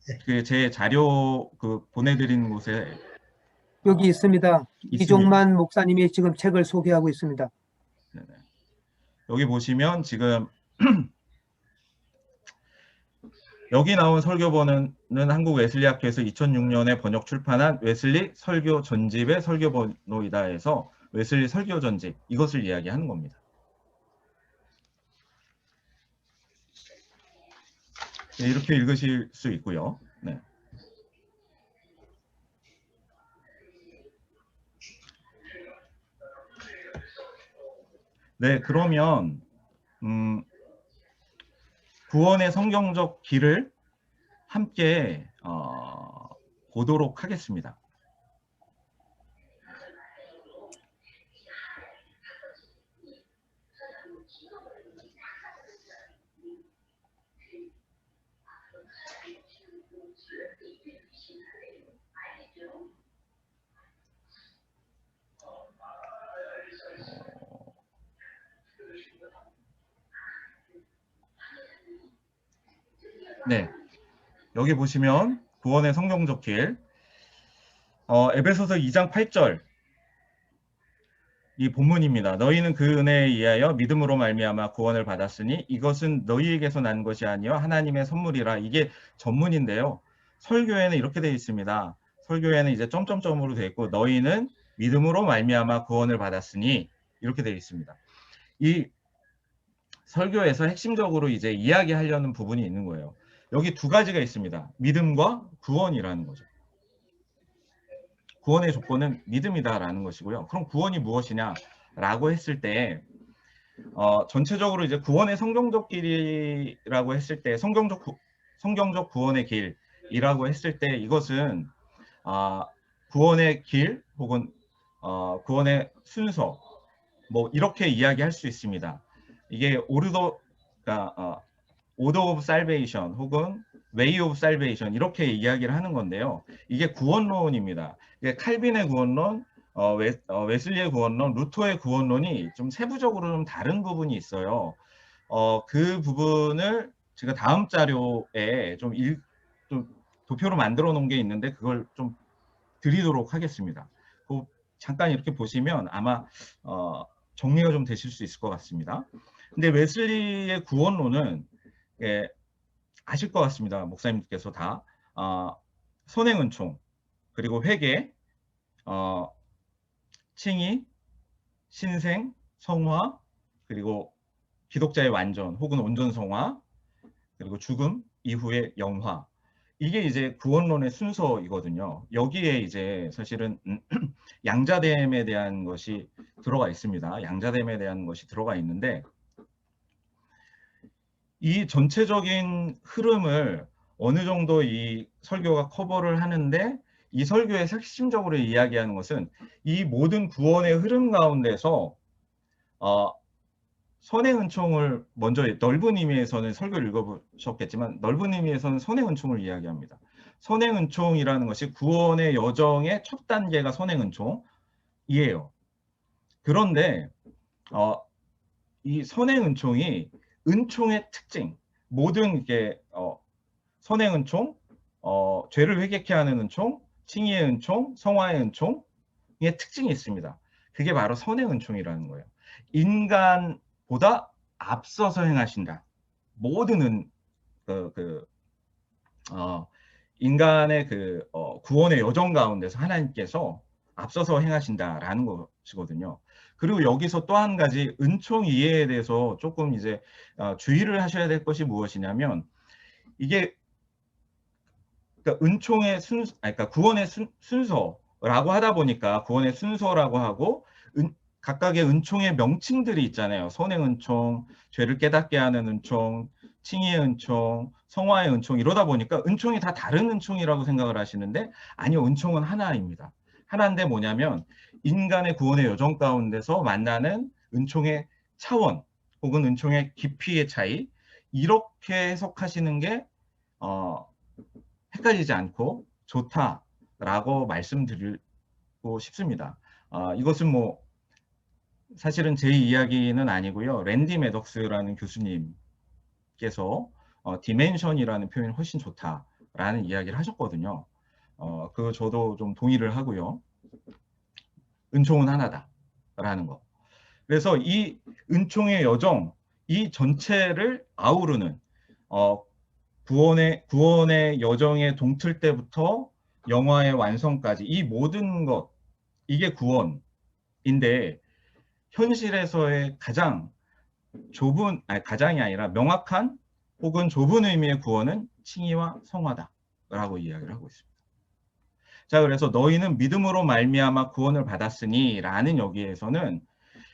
제 자료 보내드린 곳에 여기 있습니다. 이종만 목사님이 지금 책을 소개하고 있습니다. 네네. 여기 보시면 지금 여기 나온 설교본은 한국 웨슬리 학회에서 2006년에 번역 출판한 웨슬리 설교 전집의 설교번호이다 해서 웨슬리 설교 전집 이것을 이야기하는 겁니다. 네, 이렇게 읽으실 수 있고요. 네. 네, 그러면 구원의 성경적 길을 함께 보도록 하겠습니다. 네, 여기 보시면 구원의 성경적 길 에베소서 2장 8절 이 본문입니다. 너희는 그 은혜에 의하여 믿음으로 말미암아 구원을 받았으니 이것은 너희에게서 난 것이 아니요 하나님의 선물이라. 이게 전문인데요. 설교에는 이렇게 되어 있습니다. 설교에는 이제 점점점으로 되어 있고 너희는 믿음으로 말미암아 구원을 받았으니 이렇게 되어 있습니다. 이 설교에서 핵심적으로 이제 이야기하려는 부분이 있는 거예요. 여기 두 가지가 있습니다. 믿음과 구원이라는 거죠. 구원의 조건은 믿음이다라는 것이고요. 그럼 구원이 무엇이냐라고 했을 때 전체적으로 이제 구원의 성경적 길이라고 했을 때 성경적 구원의 길이라고 했을 때 이것은 구원의 길 혹은 구원의 순서 뭐 이렇게 이야기할 수 있습니다. 이게 Order of Salvation 혹은 Way of Salvation 이렇게 이야기를 하는 건데요. 이게 구원론입니다. 이게 칼빈의 구원론, 웨슬리의 구원론, 루터의 구원론이 좀 세부적으로 좀 다른 부분이 있어요. 그 부분을 제가 다음 자료에 좀 도표로 만들어 놓은 게 있는데 그걸 좀 드리도록 하겠습니다. 잠깐 이렇게 보시면 아마 정리가 좀 되실 수 있을 것 같습니다. 근데 웨슬리의 구원론은 아실 것 같습니다. 목사님께서 다 선행은총 그리고 회개, 칭의, 신생, 성화 그리고 기독자의 완전 혹은 온전 성화, 그리고 죽음 이후의 영화. 이게 이제 구원론의 순서이거든요. 여기에 이제 사실은 양자됨에 대한 것이 들어가 있습니다. 양자됨에 대한 것이 들어가 있는데 이 전체적인 흐름을 어느 정도 이 설교가 커버를 하는데 이 설교의 핵심적으로 이야기하는 것은 이 모든 구원의 흐름 가운데서 선의 은총을 먼저 넓은 의미에서는 설교를 읽어보셨겠지만 넓은 의미에서는 선의 은총을 이야기합니다. 선의 은총이라는 것이 구원의 여정의 첫 단계가 선의 은총이에요. 그런데 이 선의 은총이 은총의 특징, 모든 이게 선의 은총, 죄를 회개케 하는 은총, 칭의의 은총, 성화의 은총의 특징이 있습니다. 그게 바로 선의 은총이라는 거예요. 인간보다 앞서서 행하신다. 모든 인간의 구원의 여정 가운데서 하나님께서 앞서서 행하신다라는 것이거든요. 그리고 여기서 또 한 가지 은총 이해에 대해서 조금 이제 주의를 하셔야 될 것이 무엇이냐면 이게 그러니까 은총의 그러니까 구원의 순서라고 하다 보니까 구원의 순서라고 하고 각각의 은총의 명칭들이 있잖아요. 선의 은총, 죄를 깨닫게 하는 은총, 칭의의 은총, 성화의 은총 이러다 보니까 은총이 다 다른 은총이라고 생각을 하시는데 아니요. 은총은 하나입니다. 하나인데 뭐냐면 인간의 구원의 여정 가운데서 만나는 은총의 차원 혹은 은총의 깊이의 차이 이렇게 해석하시는 게 헷갈리지 않고 좋다라고 말씀드리고 싶습니다. 이것은 뭐 사실은 제 이야기는 아니고요. 랜디 매덕스라는 교수님께서 디멘션이라는 표현이 훨씬 좋다라는 이야기를 하셨거든요. 그 저도 좀 동의를 하고요. 은총은 하나다라는 거. 그래서 이 은총의 여정, 이 전체를 아우르는 구원의 여정의 동틀 때부터 영화의 완성까지 이 모든 것 이게 구원인데 현실에서의 가장 좁은 가장이 아니라 명확한 혹은 좁은 의미의 구원은 칭의와 성화다라고 이야기를 하고 있습니다. 자, 그래서 너희는 믿음으로 말미암아 구원을 받았으니라는 여기에서는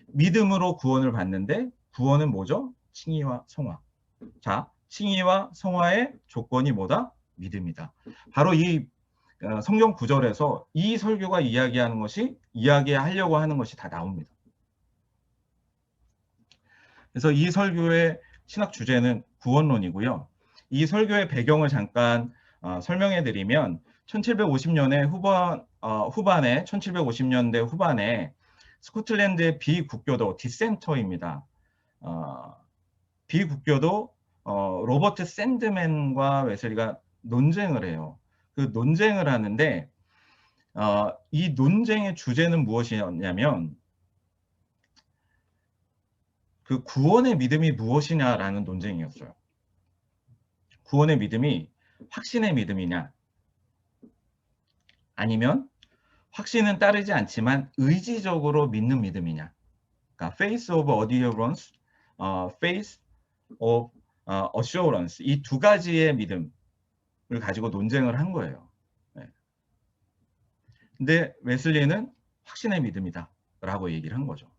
믿음으로 구원을 받는데 구원은 뭐죠? 칭의와 성화. 자, 칭의와 성화의 조건이 뭐다? 믿음이다. 바로 이 성경 구절에서 이 설교가 이야기하려고 하는 것이 다 나옵니다. 그래서 이 설교의 신학 주제는 구원론이고요. 이 설교의 배경을 잠깐 설명해 드리면 1750년대 후반에 1750년대 후반에 스코틀랜드의 비국교도 디센터입니다. 비국교도 로버트 샌드맨과 웨슬리가 논쟁을 해요. 그 논쟁을 하는데 이 논쟁의 주제는 무엇이었냐면 그 구원의 믿음이 무엇이냐라는 논쟁이었어요. 구원의 믿음이 확신의 믿음이냐 아니면 확신은 따르지 않지만 의지적으로 믿는 믿음이냐. 그러니까 faith of adherence, faith of assurance 이 두 가지의 믿음을 가지고 논쟁을 한 거예요. 네. 근데 웨슬리는 확신의 믿음이다 라고 얘기를 한 거죠.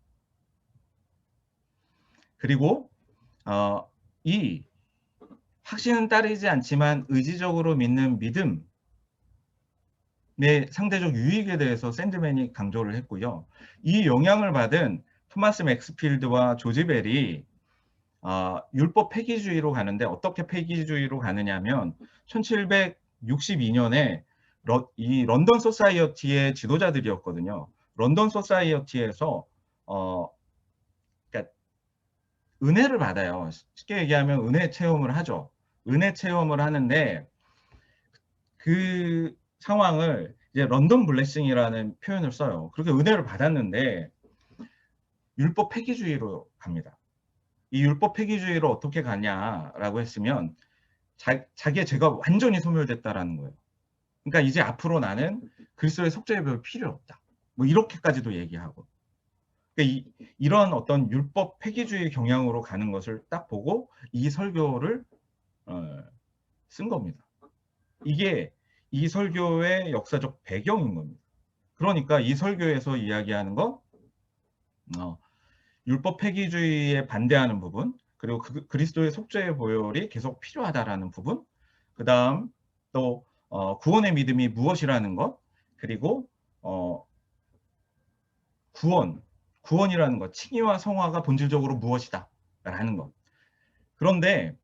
그리고 이 확신은 따르지 않지만 의지적으로 믿는 믿음의 상대적 유익에 대해서 샌드맨이 강조를 했고요. 이 영향을 받은 토마스 맥스필드와 조지 벨이 율법 폐기주의로 가는데 어떻게 폐기주의로 가느냐면 1762년에 이 런던 소사이어티의 지도자들이었거든요. 런던 소사이어티에서 그러니까 은혜를 받아요. 쉽게 얘기하면 은혜 체험을 하죠. 은혜 체험을 하는데 그 상황을 이제 런던 블레싱이라는 표현을 써요. 그렇게 은혜를 받았는데 율법 폐기주의로 갑니다. 이 율법 폐기주의로 어떻게 가냐라고 했으면 자기의 죄가 완전히 소멸됐다라는 거예요. 그러니까 이제 앞으로 나는 그리스도의 속죄의 별 필요 없다. 뭐 이렇게까지도 얘기하고. 그러니까 이런 어떤 율법 폐기주의 경향으로 가는 것을 딱 보고 이 설교를 쓴 겁니다. 이게 이 설교의 역사적 배경인 겁니다. 그러니까 이 설교에서 이야기하는 거 율법 폐기주의에 반대하는 부분, 그리고 그리스도의 속죄의 보혈이 계속 필요하다라는 부분, 그 다음 또 구원의 믿음이 무엇이라는 것, 그리고 구원이라는 것, 칭의와 성화가 본질적으로 무엇이다 라는 것. 그런데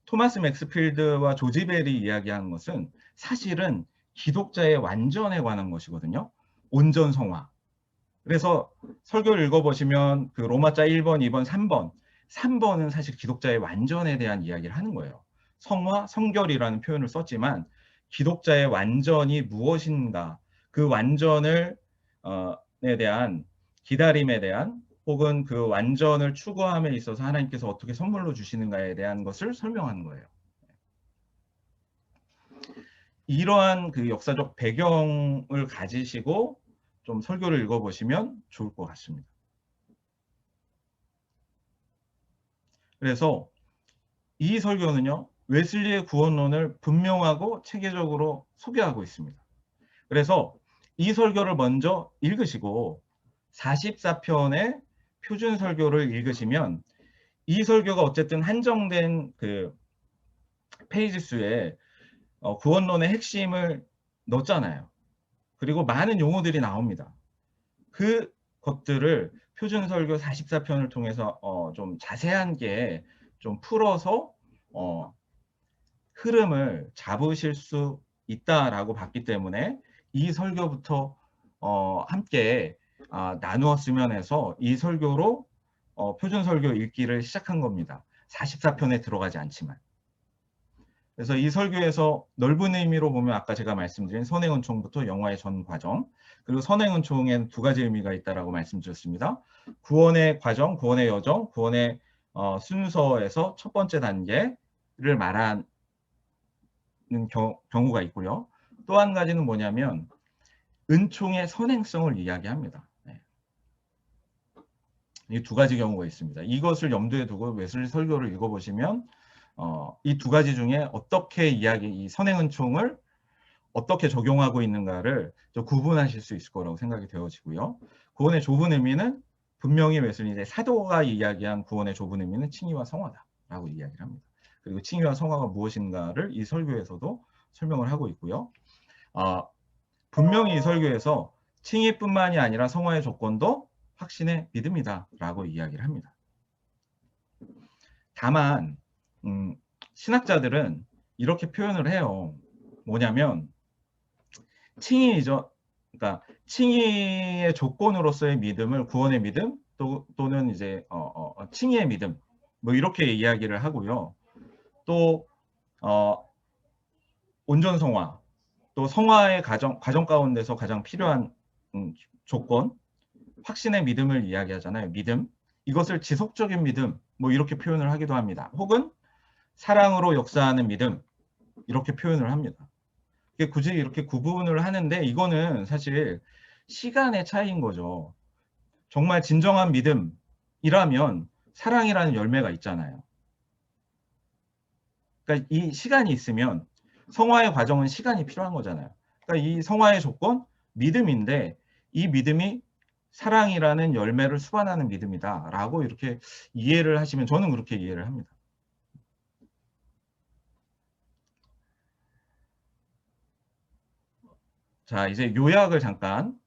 토마스 맥스필드와 조지 벨이 이야기하는 것은 사실은 기독자의 완전에 관한 것이거든요. 온전 성화. 그래서 설교를 읽어보시면 그 로마자 1번, 2번, 3번은 사실 기독자의 완전에 대한 이야기를 하는 거예요. 성화, 성결이라는 표현을 썼지만 기독자의 완전이 무엇인가, 그 완전을 에 대한 기다림에 대한 혹은 그 완전을 추구함에 있어서 하나님께서 어떻게 선물로 주시는가에 대한 것을 설명하는 거예요. 이러한 그 역사적 배경을 가지시고 좀 설교를 읽어보시면 좋을 것 같습니다. 그래서 이 설교는요, 웨슬리의 구원론을 분명하고 체계적으로 소개하고 있습니다. 그래서 이 설교를 먼저 읽으시고 44편의 표준 설교를 읽으시면 이 설교가 어쨌든 한정된 그 페이지 수에 구원론의 핵심을 넣었잖아요. 그리고 많은 용어들이 나옵니다. 그 것들을 표준 설교 44편을 통해서 좀 자세한 게 좀 풀어서 흐름을 잡으실 수 있다라고 봤기 때문에 이 설교부터 함께 나누었으면 해서 이 설교로 표준 설교 읽기를 시작한 겁니다. 44편에 들어가지 않지만. 그래서 이 설교에서 넓은 의미로 보면 아까 제가 말씀드린 선행은총부터 영화의 전 과정, 그리고 선행은총에는 두 가지 의미가 있다라고 말씀드렸습니다. 구원의 과정, 구원의 여정, 구원의 순서에서 첫 번째 단계를 말하는 경우가 있고요. 또 한 가지는 뭐냐면 은총의 선행성을 이야기합니다. 네. 이 두 가지 경우가 있습니다. 이것을 염두에 두고 웨슬리 설교를 읽어보시면 이 두 가지 중에 어떻게 이 선행은총을 어떻게 적용하고 있는가를 구분하실 수 있을 거라고 생각이 되어지고요. 구원의 좁은 의미는 분명히 웨슬리의 사도가 이야기한 구원의 좁은 의미는 칭의와 성화다라고 이야기를 합니다. 그리고 칭의와 성화가 무엇인가를 이 설교에서도 설명을 하고 있고요. 분명히 이 설교에서 칭의뿐만이 아니라 성화의 조건도 확신의 믿음이다라고 이야기를 합니다. 다만 신학자들은 이렇게 표현을 해요. 뭐냐면 칭의죠. 그러니까 칭의의 조건으로서의 믿음을 구원의 믿음 또는 이제 칭의의 믿음 뭐 이렇게 이야기를 하고요. 또 온전 성화, 또 성화의 과정 가운데서 가장 필요한 조건, 확신의 믿음을 이야기하잖아요. 믿음. 이것을 지속적인 믿음 뭐 이렇게 표현을 하기도 합니다. 혹은 사랑으로 역사하는 믿음 이렇게 표현을 합니다. 굳이 이렇게 구분을 하는데 이거는 사실 시간의 차이인 거죠. 정말 진정한 믿음이라면 사랑이라는 열매가 있잖아요. 그러니까 이 시간이 있으면 성화의 과정은 시간이 필요한 거잖아요. 그러니까 이 성화의 조건 믿음인데 이 믿음이 사랑이라는 열매를 수반하는 믿음이다라고 이렇게 이해를 하시면 저는 그렇게 이해를 합니다. 자, 이제 요약을 잠깐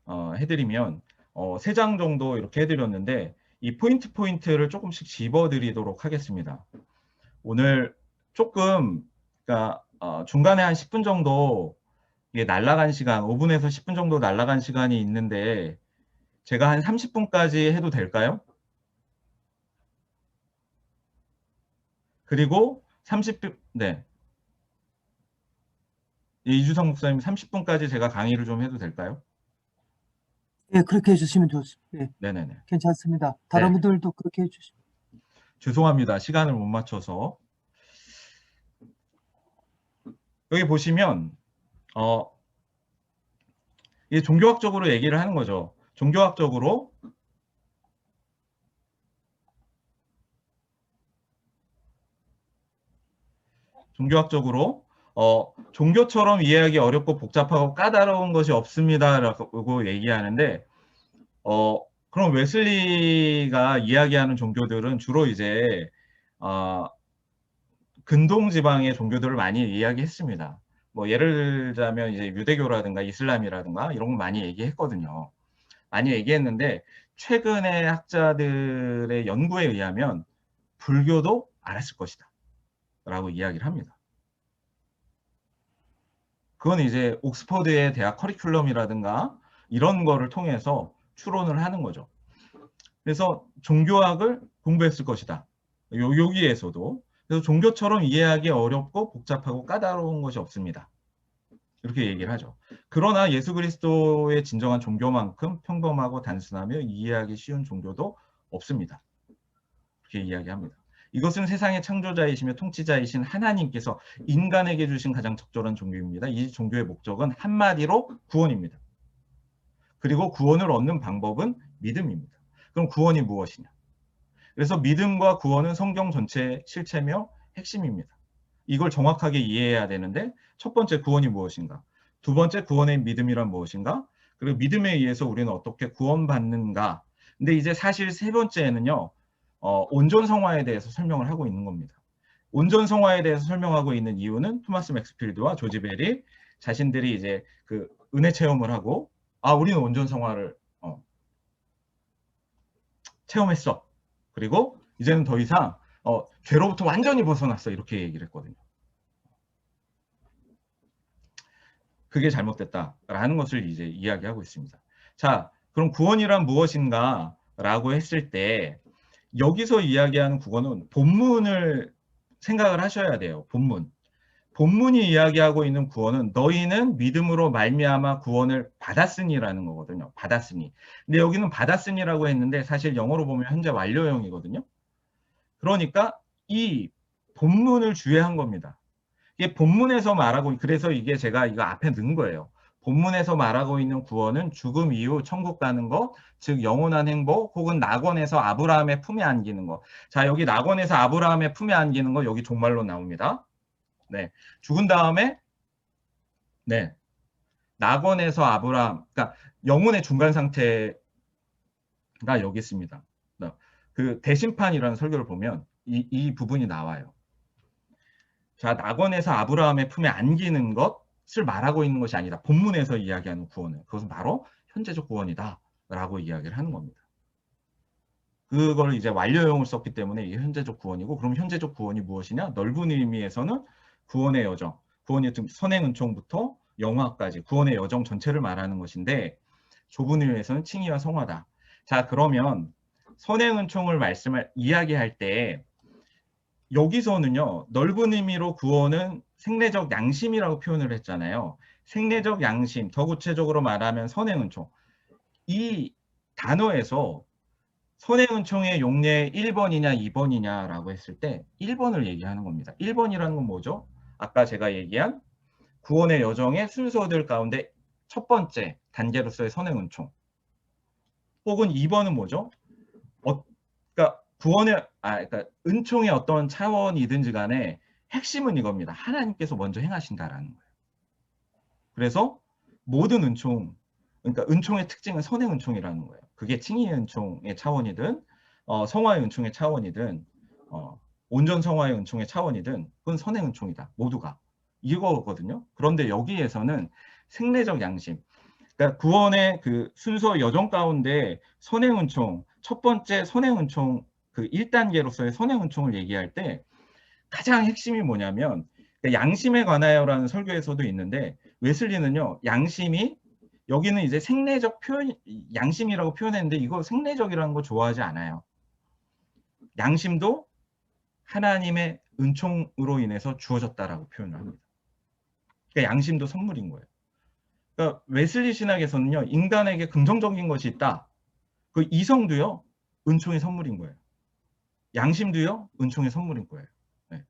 해드리면 3장 정도 이렇게 해드렸는데 이 포인트를 조금씩 집어드리도록 하겠습니다. 오늘 조금 그러니까 중간에 한 10분 정도 이게 날아간 시간 5분에서 10분 정도 날아간 시간이 있는데 제가 한 30분까지 해도 될까요? 그리고 30분 네. 이주성 목사님 30분까지 제가 강의를 좀 해도 될까요? 예, 그렇게 해주시면 좋습니다. 예, 네네네. 괜찮습니다. 다른 네. 분들도 그렇게 해주시면. 죄송합니다. 시간을 못 맞춰서. 여기 보시면 이게 종교학적으로 얘기를 하는 거죠. 종교학적으로 종교학적으로 종교처럼 이해하기 어렵고 복잡하고 까다로운 것이 없습니다라고 얘기하는데 그럼 웨슬리가 이야기하는 종교들은 주로 이제 근동 지방의 종교들을 많이 이야기했습니다. 뭐 예를 들자면 이제 유대교라든가 이슬람이라든가 이런 거 많이 얘기했거든요. 많이 얘기했는데 최근의 학자들의 연구에 의하면 불교도 알았을 것이다 라고 이야기를 합니다. 그건 이제 옥스퍼드의 대학 커리큘럼이라든가 이런 거를 통해서 추론을 하는 거죠. 그래서 종교학을 공부했을 것이다. 여기에서도. 그래서 종교처럼 이해하기 어렵고 복잡하고 까다로운 것이 없습니다. 이렇게 얘기를 하죠. 그러나 예수 그리스도의 진정한 종교만큼 평범하고 단순하며 이해하기 쉬운 종교도 없습니다. 이렇게 이야기합니다. 이것은 세상의 창조자이시며 통치자이신 하나님께서 인간에게 주신 가장 적절한 종교입니다. 이 종교의 목적은 한마디로 구원입니다. 그리고 구원을 얻는 방법은 믿음입니다. 그럼 구원이 무엇이냐? 그래서 믿음과 구원은 성경 전체의 실체며 핵심입니다. 이걸 정확하게 이해해야 되는데 첫 번째 구원이 무엇인가? 두 번째 구원의 믿음이란 무엇인가? 그리고 믿음에 의해서 우리는 어떻게 구원받는가? 근데 이제 사실 세 번째는요. 온전성화에 대해서 설명을 하고 있는 겁니다. 온전성화에 대해서 설명하고 있는 이유는 토마스 맥스필드와 조지 벨이 자신들이 이제 그 은혜 체험을 하고 우리는 온전성화를 체험했어. 그리고 이제는 더 이상 죄로부터 완전히 벗어났어. 이렇게 얘기를 했거든요. 그게 잘못됐다라는 것을 이제 이야기하고 있습니다. 자, 그럼 구원이란 무엇인가 라고 했을 때 여기서 이야기하는 구원은 본문을 생각을 하셔야 돼요. 본문이 이야기하고 있는 구원은 너희는 믿음으로 말미암아 구원을 받았으니라는 거거든요. 받았으니. 근데 여기는 받았으니라고 했는데 사실 영어로 보면 현재 완료형이거든요. 그러니까 이 본문을 주의한 겁니다. 이게 본문에서 말하고, 그래서 이게 제가 이거 앞에 넣은 거예요. 본문에서 말하고 있는 구원은 죽음 이후 천국 가는 것, 즉 영원한 행복 혹은 낙원에서 아브라함의 품에 안기는 것. 자, 여기 낙원에서 아브라함의 품에 안기는 거 여기 종말로 나옵니다. 네, 죽은 다음에 낙원에서 아브라함, 그러니까 영혼의 중간 상태가 여기 있습니다. 그 대심판이라는 설교를 보면 이 부분이 나와요. 자, 낙원에서 아브라함의 품에 안기는 것을 말하고 있는 것이 아니다. 본문에서 이야기하는 구원은 그것은 바로 현재적 구원이다 라고 이야기를 하는 겁니다. 그걸 이제 완료형을 썼기 때문에 이게 현재적 구원이고, 그럼 현재적 구원이 무엇이냐? 넓은 의미에서는 구원의 여정, 구원의 선행 은총부터 영화까지 구원의 여정 전체를 말하는 것인데, 좁은 의미에서는 칭의와 성화다. 자, 그러면 선행 은총을 이야기할 때 여기서는요, 넓은 의미로 구원은 생례적 양심이라고 표현을 했잖아요. 생례적 양심, 더 구체적으로 말하면 선행은총. 이 단어에서 선행은총의 용례 1번이냐 2번이냐라고 했을 때 1번을 얘기하는 겁니다. 1번이라는 건 뭐죠? 아까 제가 얘기한 구원의 여정의 순서들 가운데 첫 번째 단계로서의 선행은총. 혹은 2번은 뭐죠? 그러니까 그러니까 은총의 어떤 차원이든지 간에 핵심은 이겁니다. 하나님께서 먼저 행하신다라는 거예요. 그래서 모든 은총, 그러니까 은총의 특징은 선행 은총이라는 거예요. 그게 칭의 은총의 차원이든 성화의 은총의 차원이든 온전 성화의 은총의 차원이든 그건 선행 은총이다. 모두가. 이거거든요. 그런데 여기에서는 생례적 양심, 그러니까 구원의 그 순서 여정 가운데 선행 은총, 첫 번째 선행 은총, 그 1단계로서의 선행 은총을 얘기할 때 가장 핵심이 뭐냐면, 그러니까 양심에 관하여라는 설교에서도 있는데, 웨슬리는요, 양심이 여기는 이제 생례적 표현, 양심이라고 표현했는데 이거 생례적이라는 거 좋아하지 않아요. 양심도 하나님의 은총으로 인해서 주어졌다라고 표현을 합니다. 그러니까 양심도 선물인 거예요. 그러니까 웨슬리 신학에서는요, 인간에게 긍정적인 것이 있다. 그 이성도요, 은총의 선물인 거예요. 양심도요, 은총의 선물인 거예요. 네.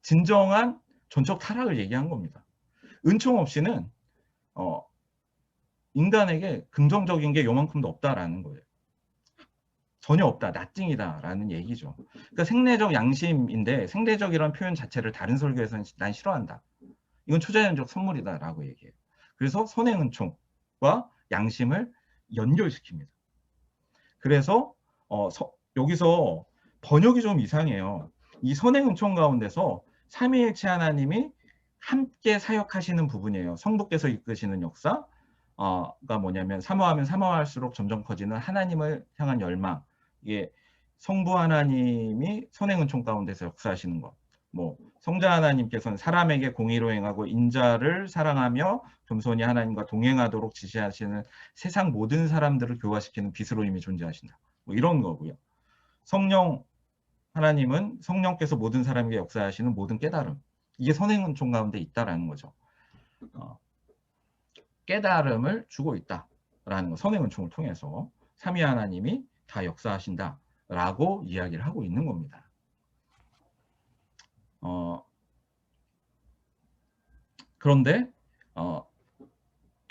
진정한 전적 타락을 얘기한 겁니다. 은총 없이는 인간에게 긍정적인 게 요만큼도 없다라는 거예요. 전혀 없다, nothing이다라는 얘기죠. 그러니까 생내적 양심인데 생내적이라는 표현 자체를 다른 설교에서는 난 싫어한다. 이건 초자연적 선물이다라고 얘기해요. 그래서 선행은총과 양심을 연결시킵니다. 그래서 여기서 번역이 좀 이상해요. 이 선행은총 가운데서 삼위일체 하나님이 함께 사역하시는 부분이에요. 성도께서 이끄시는 역사가 뭐냐면 사모하면 사모할수록 점점 커지는 하나님을 향한 열망. 이게 성부 하나님이 선행은총 가운데서 역사하시는 것. 뭐 성자 하나님께서는 사람에게 공의로 행하고 인자를 사랑하며 겸손히 하나님과 동행하도록 지시하시는 세상 모든 사람들을 교화시키는 빛으로 이미 존재하신다. 뭐 이런 거고요. 성령 하나님은 성령께서 모든 사람에게 역사하시는 모든 깨달음. 이게 선행은총 가운데 있다라는 거죠. 깨달음을 주고 있다라는 거. 선행은총을 통해서 삼위 하나님이 다 역사하신다라고 이야기를 하고 있는 겁니다. 그런데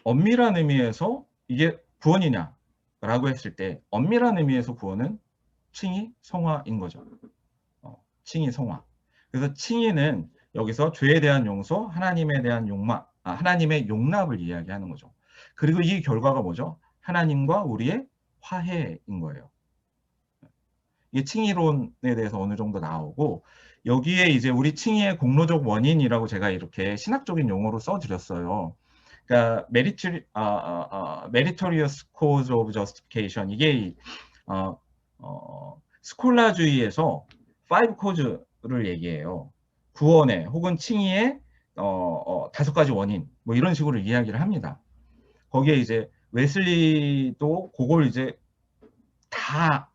엄밀한 의미에서 이게 구원이냐라고 했을 때 엄밀한 의미에서 구원은 칭의 성화인 거죠. 칭의 성화. 그래서 칭의는 여기서 죄에 대한 용서, 하나님에 대한 하나님의 용납을 이야기하는 거죠. 그리고 이 결과가 뭐죠? 하나님과 우리의 화해인 거예요. 이게 칭의론에 대해서 어느 정도 나오고 여기에 이제 우리 칭의의 공로적 원인이라고 제가 이렇게 신학적인 용어로 써드렸어요. 그러니까 meritorious cause of justification 이게 스콜라주의에서 five cause를 얘기해요. 구원의 혹은 칭의의 5가지 원인 뭐 이런 식으로 이야기를 합니다. 거기에 이제 웨슬리도 그걸 이제 다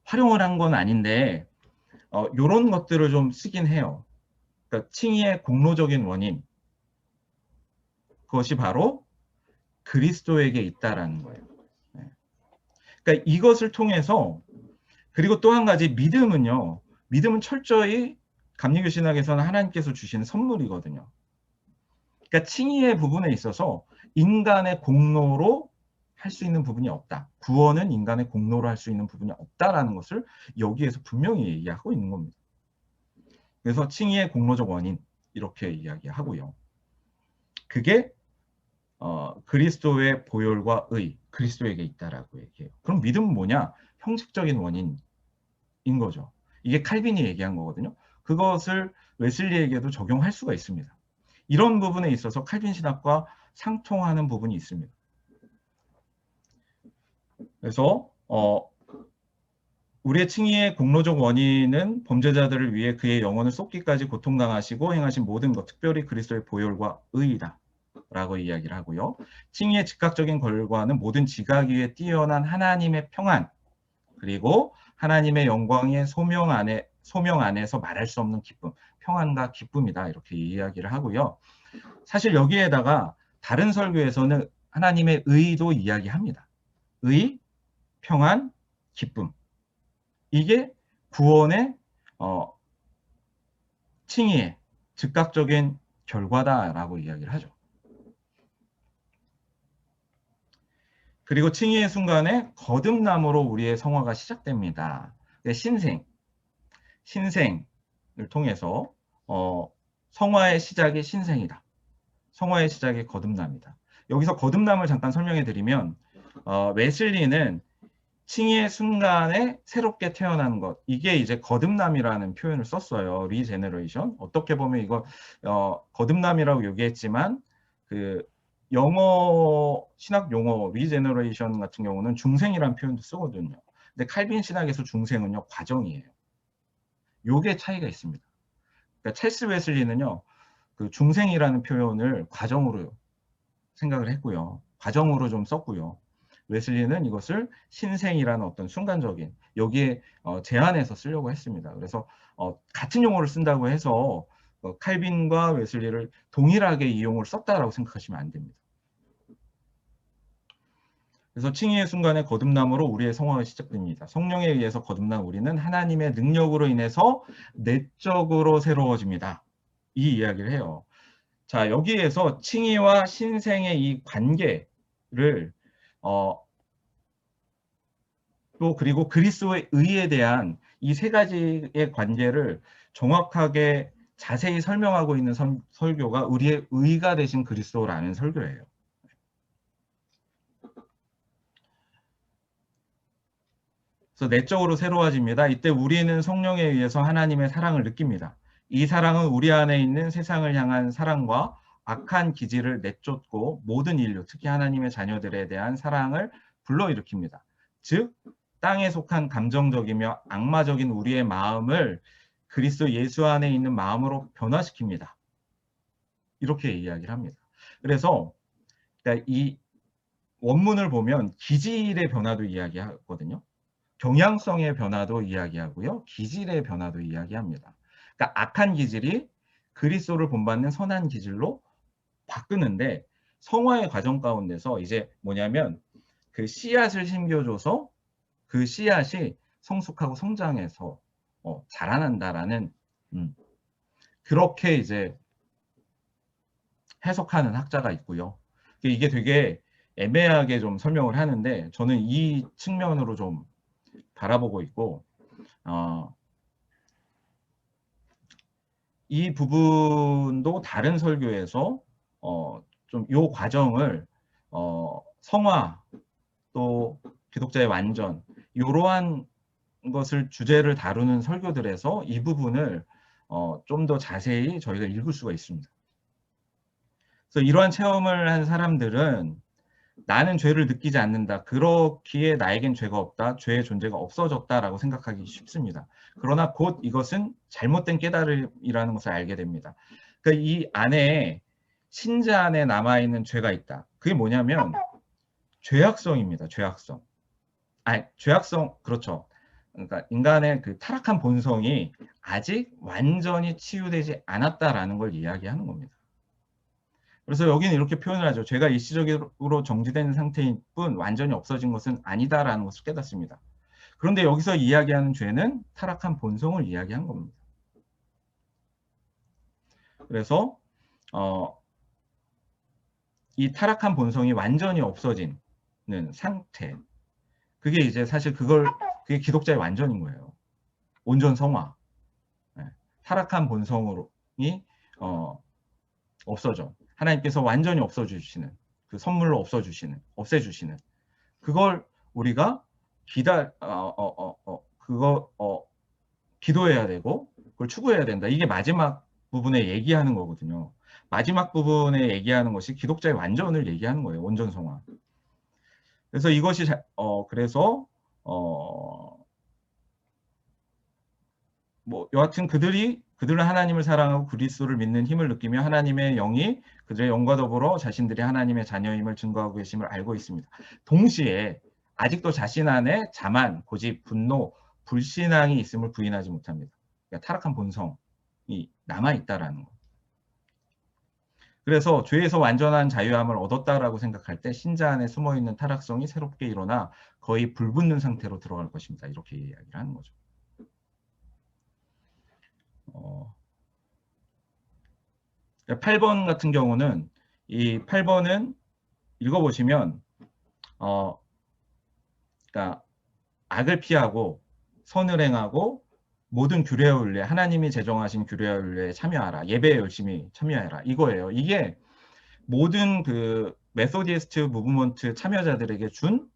활용을 한 건 아닌데 이런 것들을 좀 쓰긴 해요. 그러니까 칭의의 공로적인 원인 그것이 바로 그리스도에게 있다라는 거예요. 그러니까 이것을 통해서 그리고 또 한 가지 믿음은요. 믿음은 철저히 감리교 신학에서는 하나님께서 주시는 선물이거든요. 그러니까 칭의의 부분에 있어서 인간의 공로로 할 수 있는 부분이 없다. 구원은 인간의 공로로 할 수 있는 부분이 없다라는 것을 여기에서 분명히 얘기하고 있는 겁니다. 그래서 칭의의 공로적 원인 이렇게 이야기하고요. 그게 그리스도의 보혈과 의, 그리스도에게 있다라고 얘기해요. 그럼 믿음은 뭐냐? 형식적인 원인인 거죠. 이게 칼빈이 얘기한 거거든요. 그것을 웨슬리에게도 적용할 수가 있습니다. 이런 부분에 있어서 칼빈 신학과 상통하는 부분이 있습니다. 그래서 우리의 칭의의 공로적 원인은 범죄자들을 위해 그의 영혼을 쏟기까지 고통당하시고 행하신 모든 것, 특별히 그리스도의 보혈과 의이다 라고 이야기를 하고요. 칭의의 즉각적인 결과는 모든 지각 위에 뛰어난 하나님의 평안 그리고 하나님의 영광의 소명 안에서 말할 수 없는 기쁨, 평안과 기쁨이다 이렇게 이야기를 하고요. 사실 여기에다가 다른 설교에서는 하나님의 의도 이야기합니다. 의, 평안, 기쁨. 이게 구원의 칭의의 즉각적인 결과다라고 이야기를 하죠. 그리고 칭의의 순간에 거듭남으로 우리의 성화가 시작됩니다. 신생을 통해서 성화의 시작이 신생이다. 성화의 시작이 거듭남이다. 여기서 거듭남을 잠깐 설명해 드리면 웨슬리는 칭의의 순간에 새롭게 태어나는 것 이게 이제 거듭남이라는 표현을 썼어요. 리제너레이션. 어떻게 보면 이거 거듭남이라고 얘기했지만 그 영어 신학 용어 리제너레이션 같은 경우는 중생이라는 표현도 쓰거든요. 근데 칼빈 신학에서 중생은요 과정이에요. 요게 차이가 있습니다. 그러니까 찰스 웨슬리는요 그 중생이라는 표현을 과정으로 생각을 했고요. 과정으로 좀 썼고요. 웨슬리는 이것을 신생이라는 어떤 순간적인 여기에 제한해서 쓰려고 했습니다. 그래서 같은 용어를 쓴다고 해서 칼빈과 웨슬리를 동일하게 이용을 썼다라고 생각하시면 안 됩니다. 그래서 칭의의 순간에 거듭남으로 우리의 성화가 시작됩니다. 성령에 의해서 거듭난 우리는 하나님의 능력으로 인해서 내적으로 새로워집니다. 이 이야기를 해요. 자, 여기에서 칭의와 신생의 이 관계를 또 그리고 그리스도의 의에 대한 이 세 가지의 관계를 정확하게 자세히 설명하고 있는 설교가 우리의 의가 되신 그리스도라는 설교예요. 그래서 내적으로 새로워집니다. 이때 우리는 성령에 의해서 하나님의 사랑을 느낍니다. 이 사랑은 우리 안에 있는 세상을 향한 사랑과 악한 기질을 내쫓고 모든 인류, 특히 하나님의 자녀들에 대한 사랑을 불러일으킵니다. 즉, 땅에 속한 감정적이며 악마적인 우리의 마음을 그리스도 예수 안에 있는 마음으로 변화시킵니다. 이렇게 이야기를 합니다. 그래서 이 원문을 보면 기질의 변화도 이야기하거든요. 경향성의 변화도 이야기하고요. 기질의 변화도 이야기합니다. 그러니까 악한 기질이 그리스도를 본받는 선한 기질로 바꾸는데 성화의 과정 가운데서 이제 뭐냐면 그 씨앗을 심겨줘서 그 씨앗이 성숙하고 성장해서 자라난다라는 그렇게 이제 해석하는 학자가 있고요. 이게 되게 애매하게 좀 설명을 하는데 저는 이 측면으로 좀 바라보고 있고 이 부분도 다른 설교에서 좀 요 과정을 성화 또 기독자의 완전 이러한 것을 주제를 다루는 설교들에서 이 부분을 좀 더 자세히 저희가 읽을 수가 있습니다. 그래서 이러한 체험을 한 사람들은 나는 죄를 느끼지 않는다. 그렇기에 나에겐 죄가 없다. 죄의 존재가 없어졌다라고 생각하기 쉽습니다. 그러나 곧 이것은 잘못된 깨달음이라는 것을 알게 됩니다. 그러니까 이 안에 신자 안에 남아있는 죄가 있다. 그게 뭐냐면 죄악성입니다. 죄악성. 죄악성 그렇죠. 그러니까 인간의 그 타락한 본성이 아직 완전히 치유되지 않았다라는 걸 이야기하는 겁니다. 그래서 여기는 이렇게 표현을 하죠. 죄가 일시적으로 정지된 상태일 뿐 완전히 없어진 것은 아니다라는 것을 깨닫습니다. 그런데 여기서 이야기하는 죄는 타락한 본성을 이야기한 겁니다. 그래서 이 타락한 본성이 완전히 없어지는 상태, 그게 이제 사실 그게 기독자의 완전인 거예요. 온전 성화. 타락한 본성이 없어져. 하나님께서 완전히 없어주시는, 그 선물로 없애주시는, 그걸 우리가 기도해야 되고, 그걸 추구해야 된다. 이게 마지막 부분에 얘기하는 거거든요. 마지막 부분에 얘기하는 것이 기독자의 완전을 얘기하는 거예요. 온전 성화. 그래서 이것이, 여하튼 그들은 하나님을 사랑하고 그리스도를 믿는 힘을 느끼며 하나님의 영이 그들의 영과 더불어 자신들이 하나님의 자녀임을 증거하고 계심을 알고 있습니다. 동시에 아직도 자신 안에 자만, 고집, 분노, 불신앙이 있음을 부인하지 못합니다. 그러니까 타락한 본성이 남아있다라는 거. 그래서 죄에서 완전한 자유함을 얻었다라고 생각할 때 신자 안에 숨어있는 타락성이 새롭게 일어나 거의 불붙는 상태로 들어갈 것입니다. 이렇게 이야기를 하는 거죠. 8번 같은 경우는 이 8번은 읽어보시면 그러니까 악을 피하고 선을 행하고 모든 규례와 윤례, 하나님이 제정하신 규례와 윤례에 참여하라. 예배에 열심히 참여해라. 이거예요. 이게 모든 그 메소디스트 무브먼트 참여자들에게 준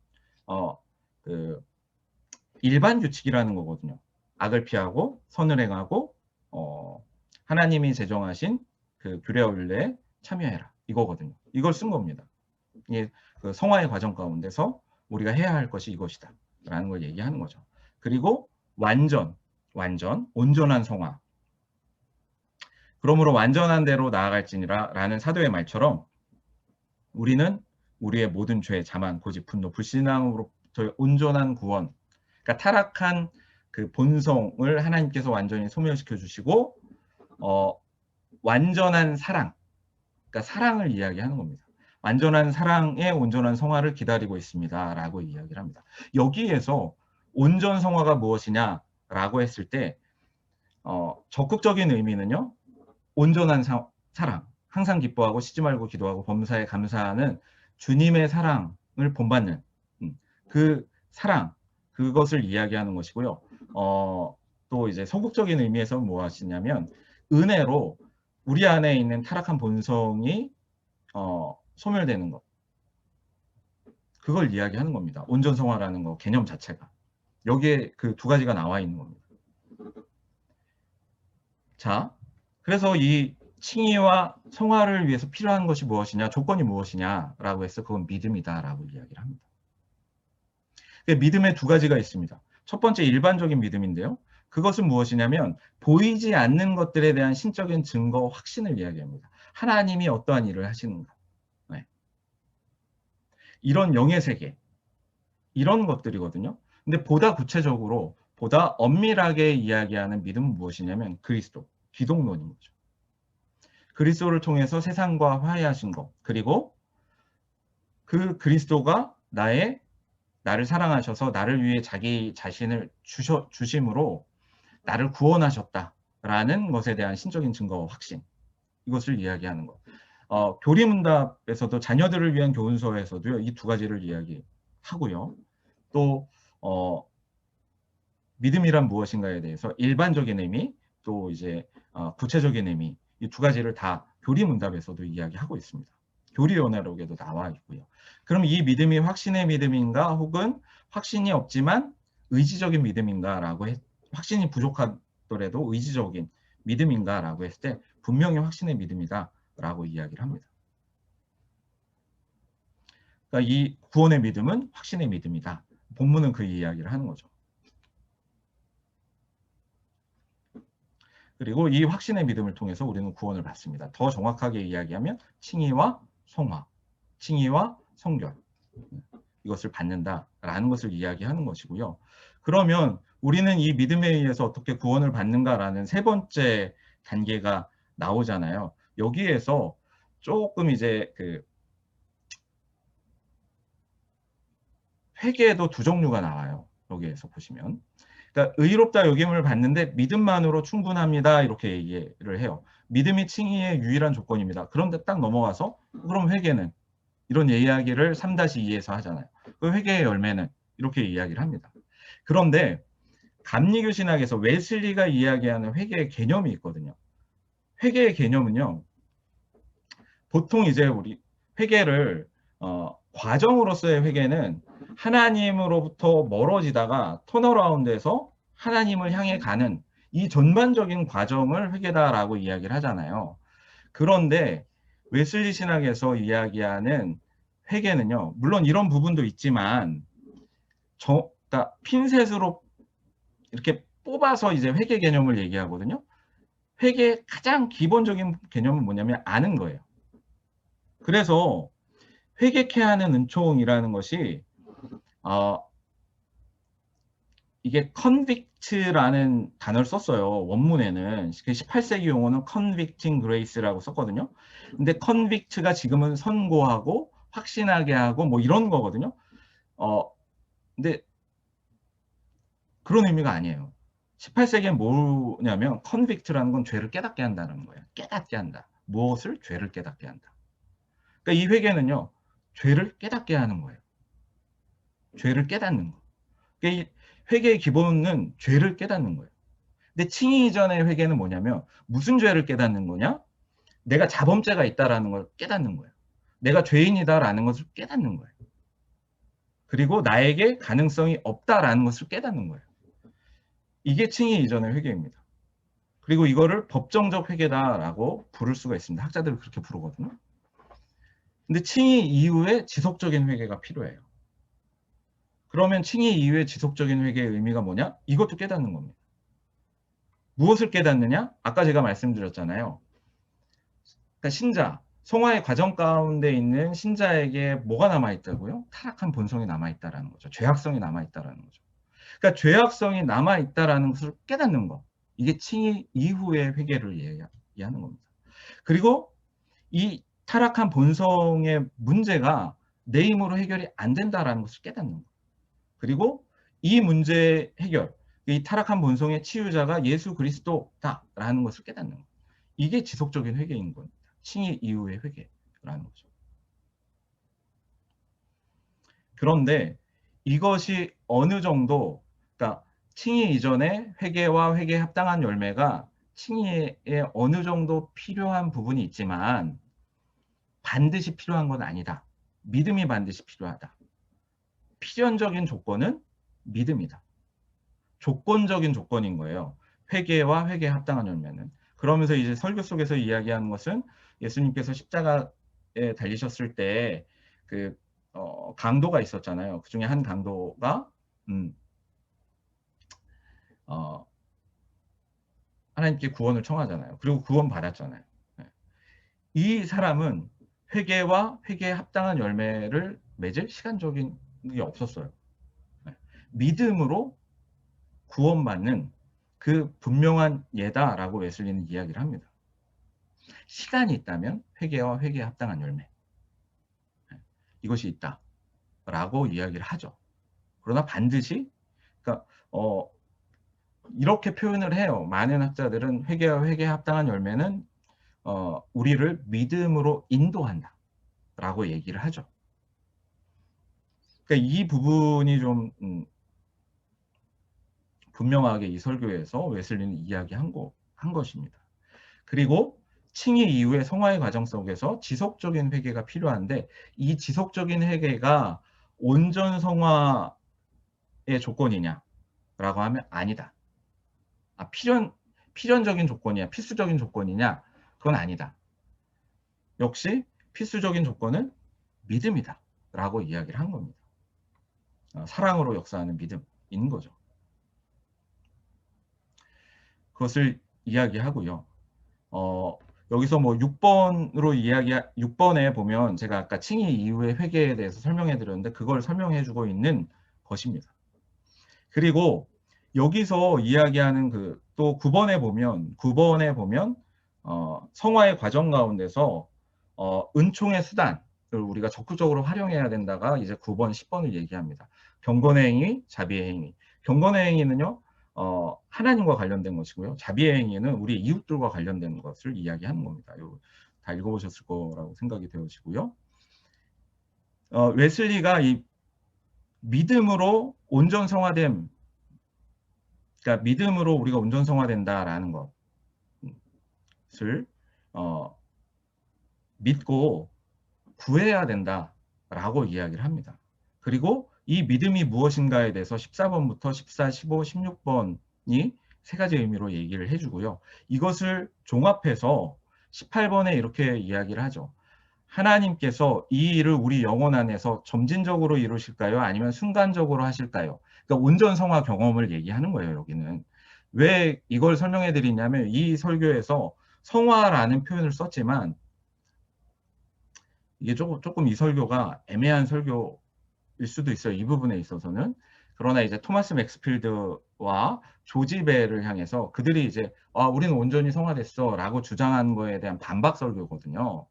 그 일반 규칙이라는 거거든요. 악을 피하고 선을 행하고 하나님이 제정하신 그 규례와 윤례에 참여해라. 이거거든요. 이걸 쓴 겁니다. 이게 그 성화의 과정 가운데서 우리가 해야 할 것이 이것이다. 라는 걸 얘기하는 거죠. 그리고 완전, 온전한 성화. 그러므로 완전한 대로 나아갈지니라 라는 사도의 말처럼 우리는 우리의 모든 죄, 자만, 고집, 분노, 불신앙으로부터의 온전한 구원, 그러니까 타락한 그 본성을 하나님께서 완전히 소멸시켜 주시고 완전한 사랑, 그러니까 사랑을 이야기하는 겁니다. 완전한 사랑의 온전한 성화를 기다리고 있습니다. 라고 이야기를 합니다. 여기에서 온전 성화가 무엇이냐라고 했을 때 적극적인 의미는요. 온전한 사랑, 항상 기뻐하고 쉬지 말고 기도하고 범사에 감사하는 주님의 사랑을 본받는 그 사랑, 그것을 이야기하는 것이고요. 또 이제 소극적인 의미에서 무엇이냐면 은혜로 우리 안에 있는 타락한 본성이 소멸되는 것. 그걸 이야기하는 겁니다. 온전성화라는 거 개념 자체가. 여기에 그 두 가지가 나와 있는 겁니다. 자, 그래서 이 칭의와 성화를 위해서 필요한 것이 무엇이냐, 조건이 무엇이냐라고 해서 그건 믿음이다라고 이야기를 합니다. 믿음의 두 가지가 있습니다. 첫 번째 일반적인 믿음인데요. 그것은 무엇이냐면 보이지 않는 것들에 대한 신적인 증거, 확신을 이야기합니다. 하나님이 어떠한 일을 하시는가. 네. 이런 영의 세계, 이런 것들이거든요. 근데 보다 구체적으로, 보다 엄밀하게 이야기하는 믿음은 무엇이냐면 그리스도, 기독론인 거죠. 그리스도를 통해서 세상과 화해하신 것, 그리고 그 그리스도가 나를 사랑하셔서 나를 위해 자기 자신을 주심으로 나를 구원하셨다라는 것에 대한 신적인 증거와 확신, 이것을 이야기하는 것. 교리문답에서도 자녀들을 위한 교훈서에서도요, 이 두 가지를 이야기하고요. 또 믿음이란 무엇인가에 대해서 일반적인 의미, 또 이제 구체적인 의미, 이 두 가지를 다 교리문답에서도 이야기하고 있습니다. 교리연화록에도 나와 있고요. 그럼 이 믿음이 확신의 믿음인가, 혹은 확신이 없지만 의지적인 믿음인가라고 확신이 부족하더라도 의지적인 믿음인가라고 했을 때 분명히 확신의 믿음이다라고 이야기를 합니다. 그러니까 이 구원의 믿음은 확신의 믿음이다. 본문은 그 이야기를 하는 거죠. 그리고 이 확신의 믿음을 통해서 우리는 구원을 받습니다. 더 정확하게 이야기하면 칭의와 성화, 칭의와 성결, 이것을 받는다라는 것을 이야기하는 것이고요. 그러면 우리는 이 믿음에 의해서 어떻게 구원을 받는가라는 세 번째 단계가 나오잖아요. 여기에서 조금 이제 그 회개에도 두 종류가 나와요. 여기에서 보시면. 그러니까 의롭다 여김을 받는데 믿음만으로 충분합니다. 이렇게 얘기를 해요. 믿음이 칭의의 유일한 조건입니다. 그런데 딱 넘어가서 그럼 회개는? 이런 이야기를 3-2에서 하잖아요. 그 회개의 열매는? 이렇게 이야기를 합니다. 그런데 감리교 신학에서 웨슬리가 이야기하는 회개의 개념이 있거든요. 회개의 개념은요. 보통 이제 우리 회개를 과정으로서의 회개는 하나님으로부터 멀어지다가 턴어라운드에서 하나님을 향해 가는 이 전반적인 과정을 회개다라고 이야기를 하잖아요. 그런데 웨슬리 신학에서 이야기하는 회개는요. 물론 이런 부분도 있지만 그러니까 핀셋으로 이렇게 뽑아서 이제 회개 개념을 얘기하거든요. 회개의 가장 기본적인 개념은 뭐냐면 아는 거예요. 그래서 회개케 하는 은총이라는 것이 이게 convict라는 단어를 썼어요. 원문에는 18세기 용어는 convicting grace라고 썼거든요. 근데 convict가 지금은 선고하고 확신하게 하고 뭐 이런 거거든요. 근데 그런 의미가 아니에요. 18세기엔 뭐냐면 convict라는 건 죄를 깨닫게 한다는 거예요. 깨닫게 한다. 무엇을? 죄를 깨닫게 한다. 그러니까 이 회개는요. 죄를 깨닫게 하는 거예요. 죄를 깨닫는 거. 그러니까 이 회개의 기본은 죄를 깨닫는 거예요. 근데 칭의 이전의 회개는 뭐냐면 무슨 죄를 깨닫는 거냐? 내가 자범죄가 있다라는 걸 깨닫는 거예요. 내가 죄인이다라는 것을 깨닫는 거예요. 그리고 나에게 가능성이 없다라는 것을 깨닫는 거예요. 이게 칭의 이전의 회개입니다. 그리고 이거를 법정적 회개다라고 부를 수가 있습니다. 학자들은 그렇게 부르거든요. 근데 칭의 이후에 지속적인 회개가 필요해요. 그러면 칭의 이후에 지속적인 회개의 의미가 뭐냐? 이것도 깨닫는 겁니다. 무엇을 깨닫느냐? 아까 제가 말씀드렸잖아요. 그러니까 신자, 성화의 과정 가운데 있는 신자에게 뭐가 남아있다고요? 타락한 본성이 남아있다라는 거죠. 죄악성이 남아있다라는 거죠. 그러니까 죄악성이 남아있다라는 것을 깨닫는 것. 이게 칭의 이후의 회개를 얘기하는 겁니다. 그리고 이 타락한 본성의 문제가 내 힘으로 해결이 안 된다라는 것을 깨닫는 것. 그리고 이 문제 해결, 이 타락한 본성의 치유자가 예수 그리스도다라는 것을 깨닫는 것. 이게 지속적인 회개인 겁니다. 칭의 이후의 회개라는 거죠. 그런데 이것이 어느 정도, 그러니까 칭의 이전에 회개와 회개에 합당한 열매가 칭의에 어느 정도 필요한 부분이 있지만 반드시 필요한 건 아니다. 믿음이 반드시 필요하다. 필연적인 조건은 믿음이다. 조건적인 조건인 거예요. 회개와 회개에 합당한 열매는. 그러면서 이제 설교 속에서 이야기하는 것은 예수님께서 십자가에 달리셨을 때 그 강도가 있었잖아요. 그 중에 한 강도가 하나님께 구원을 청하잖아요. 그리고 구원 받았잖아요. 이 사람은 회개와 회개에 합당한 열매를 맺을 시간적인 게 없었어요. 믿음으로 구원받는 그 분명한 예다라고 웨슬리는 이야기를 합니다. 시간이 있다면 회개와 회개에 합당한 열매, 이것이 있다라고 이야기를 하죠. 그러나 반드시, 그러니까 이렇게 표현을 해요. 많은 학자들은 회개와 회개에 합당한 열매는 우리를 믿음으로 인도한다 라고 얘기를 하죠. 그러니까 이 부분이 좀 분명하게 이 설교에서 웨슬리는 이야기한 것입니다. 그리고 칭의 이후의 성화의 과정 속에서 지속적인 회개가 필요한데 이 지속적인 회개가 온전 성화의 조건이냐라고 하면 아니다. 필연적인 조건이냐, 필수적인 조건이냐, 그건 아니다. 역시 필수적인 조건은 믿음이다 라고 이야기를 한 겁니다. 사랑으로 역사하는 믿음인 거죠. 그것을 이야기하고요. 여기서 뭐 6번에 보면 제가 아까 칭의 이후의 회개에 대해서 설명해 드렸는데 그걸 설명해 주고 있는 것입니다. 그리고 여기서 이야기하는 또 9번에 보면 성화의 과정 가운데서 은총의 수단을 우리가 적극적으로 활용해야 된다가 이제 9번, 10번을 얘기합니다. 경건의 행위, 자비의 행위. 경건의 행위는요, 하나님과 관련된 것이고요. 자비의 행위는 우리 이웃들과 관련된 것을 이야기하는 겁니다. 다 읽어보셨을 거라고 생각이 되어지고요. 웨슬리가 이 믿음으로 온전 성화됨, 그러니까 믿음으로 우리가 온전 성화된다라는 것을 믿고 구해야 된다라고 이야기를 합니다. 그리고 이 믿음이 무엇인가에 대해서 14번부터 14, 15, 16번이 세 가지 의미로 얘기를 해주고요. 이것을 종합해서 18번에 이렇게 이야기를 하죠. 하나님께서 이 일을 우리 영혼 안에서 점진적으로 이루실까요? 아니면 순간적으로 하실까요? 그러니까 온전 성화 경험을 얘기하는 거예요, 여기는. 왜 이걸 설명해 드리냐면 이 설교에서 성화라는 표현을 썼지만 이게 조금 이 설교가 애매한 설교일 수도 있어요. 이 부분에 있어서는. 그러나 이제 토마스 맥스필드와 조지 벨을 향해서 그들이 이제 우리는 온전히 성화됐어 라고 주장하는 거에 대한 반박 설교거든요.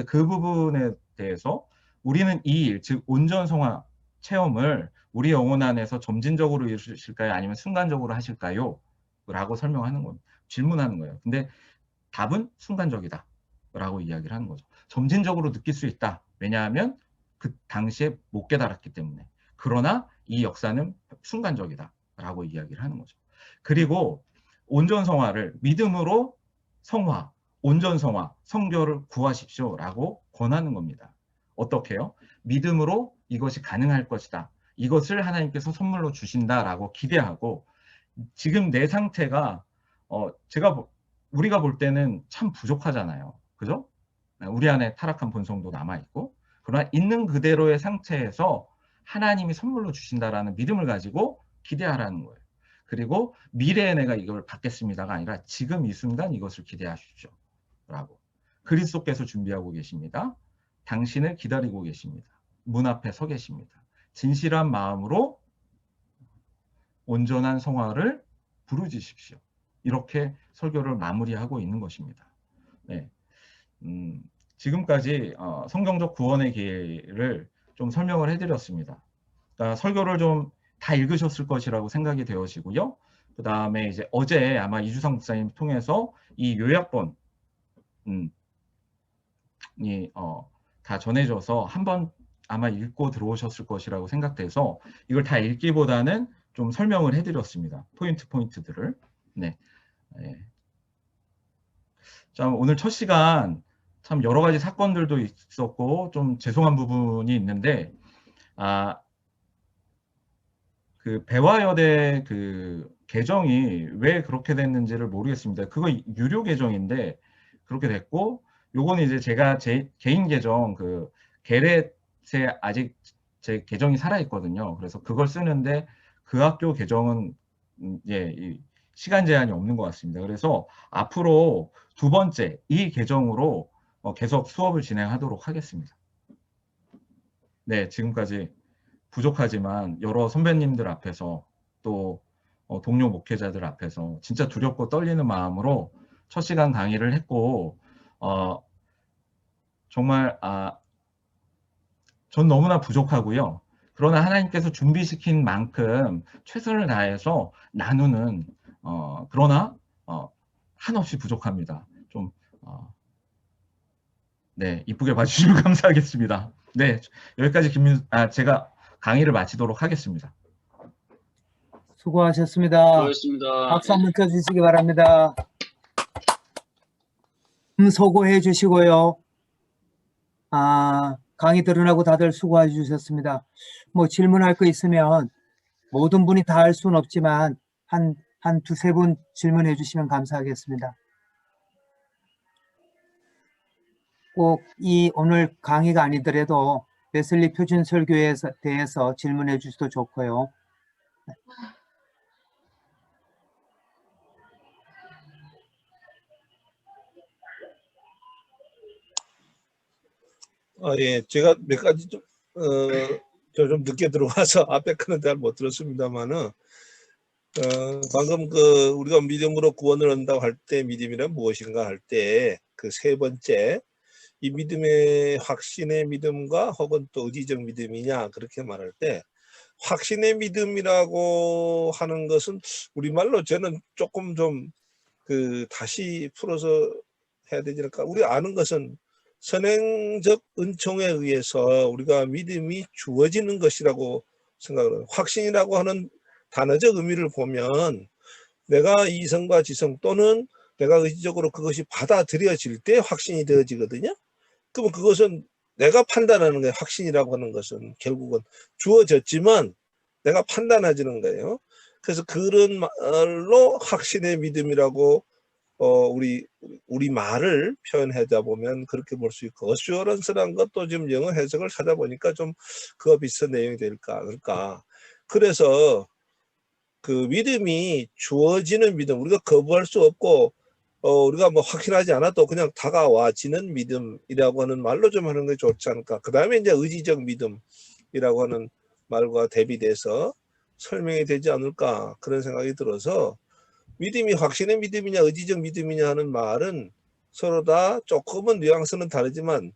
그 부분에 대해서 우리는 이 일, 즉 온전 성화 체험을 우리 영혼 안에서 점진적으로 이루실까요? 아니면 순간적으로 하실까요? 라고 설명하는 겁니다. 질문하는 거예요. 근데 답은 순간적이다 라고 이야기를 하는 거죠. 점진적으로 느낄 수 있다. 왜냐하면 그 당시에 못 깨달았기 때문에. 그러나 이 역사는 순간적이다 라고 이야기를 하는 거죠. 그리고 온전 성화를 믿음으로 성화, 온전 성화, 성결을 구하십시오 라고 권하는 겁니다. 어떻게요? 믿음으로 이것이 가능할 것이다. 이것을 하나님께서 선물로 주신다라고 기대하고 지금 내 상태가 우리가 볼 때는 참 부족하잖아요. 그죠? 우리 안에 타락한 본성도 남아있고 그러나 있는 그대로의 상태에서 하나님이 선물로 주신다라는 믿음을 가지고 기대하라는 거예요. 그리고 미래에 내가 이걸 받겠습니다가 아니라 지금 이 순간 이것을 기대하십시오. 라고. 그리스도께서 준비하고 계십니다. 당신을 기다리고 계십니다. 문 앞에 서 계십니다. 진실한 마음으로 온전한 성화를 부르짖으십시오. 이렇게 설교를 마무리하고 있는 것입니다. 네. 지금까지 성경적 구원의 기회를 좀 설명을 해드렸습니다. 그러니까 설교를 좀 다 읽으셨을 것이라고 생각이 되어지고요. 그 다음에 이제 어제 아마 이주상 목사님 통해서 이 요약본이 다 전해져서 한번 아마 읽고 들어오셨을 것이라고 생각돼서 이걸 다 읽기보다는 좀 설명을 해드렸습니다. 포인트들을. 네. 네. 자, 오늘 첫 시간 참 여러 가지 사건들도 있었고 좀 죄송한 부분이 있는데 그 배화여대 그 계정이 왜 그렇게 됐는지를 모르겠습니다. 그거 유료 계정인데 그렇게 됐고 요거는 이제 제가 제 개인 계정 그 게렛에 아직 제 계정이 살아 있거든요. 그래서 그걸 쓰는데 그 학교 계정은 이 시간 제한이 없는 것 같습니다. 그래서 앞으로 두 번째 이 계정으로 계속 수업을 진행하도록 하겠습니다. 네, 지금까지 부족하지만 여러 선배님들 앞에서 또 동료 목회자들 앞에서 진짜 두렵고 떨리는 마음으로 첫 시간 강의를 했고 정말 전 너무나 부족하고요. 그러나 하나님께서 준비시킨 만큼 최선을 다해서 나누는 그러나 한없이 부족합니다. 좀 네, 이쁘게 봐주시면 감사하겠습니다. 네, 여기까지 제가 강의를 마치도록 하겠습니다. 수고하셨습니다. 수고하셨습니다. 박수 한번 쳐주시기 바랍니다. 소고해 주시고요. 강의 들으라고 다들 수고해 주셨습니다. 뭐 질문할 거 있으면 모든 분이 다 할 수는 없지만 한 두세 분 질문해 주시면 감사하겠습니다. 꼭 이 오늘 강의가 아니더라도 웨슬리 표준 설교에 대해서 질문해 주셔도 좋고요. 예, 제가 몇 가지 좀 늦게 들어와서 앞에 거는 잘 못 들었습니다만은 방금 우리가 믿음으로 구원을 얻는다고 할 때 믿음이란 무엇인가 할 때 그 세 번째 이 믿음의 확신의 믿음과 혹은 또 의지적 믿음이냐 그렇게 말할 때 확신의 믿음이라고 하는 것은 우리말로 저는 조금 좀 다시 풀어서 해야 되지 않을까. 우리 아는 것은 선행적 은총에 의해서 우리가 믿음이 주어지는 것이라고 생각을 해요. 확신이라고 하는 단어적 의미를 보면 내가 이성과 지성 또는 내가 의지적으로 그것이 받아들여질 때 확신이 되어지거든요. 그러면 그것은 내가 판단하는 거예요. 확신이라고 하는 것은 결국은 주어졌지만 내가 판단하지는 거예요. 그래서 그런 말로 확신의 믿음이라고 우리 말을 표현하다 보면 그렇게 볼 수 있고 어슈어런스라는 것도 지금 영어 해석을 찾아보니까 좀 그와 비슷한 내용이 될까 그럴까. 그래서 그 믿음이 주어지는 믿음 우리가 거부할 수 없고 우리가 뭐 확신하지 않아도 그냥 다가와지는 믿음이라고 하는 말로 좀 하는 게 좋지 않을까. 그 다음에 이제 의지적 믿음이라고 하는 말과 대비돼서 설명이 되지 않을까 그런 생각이 들어서 믿음이 확신의 믿음이냐 의지적 믿음이냐 하는 말은 서로 다 조금은 뉘앙스는 다르지만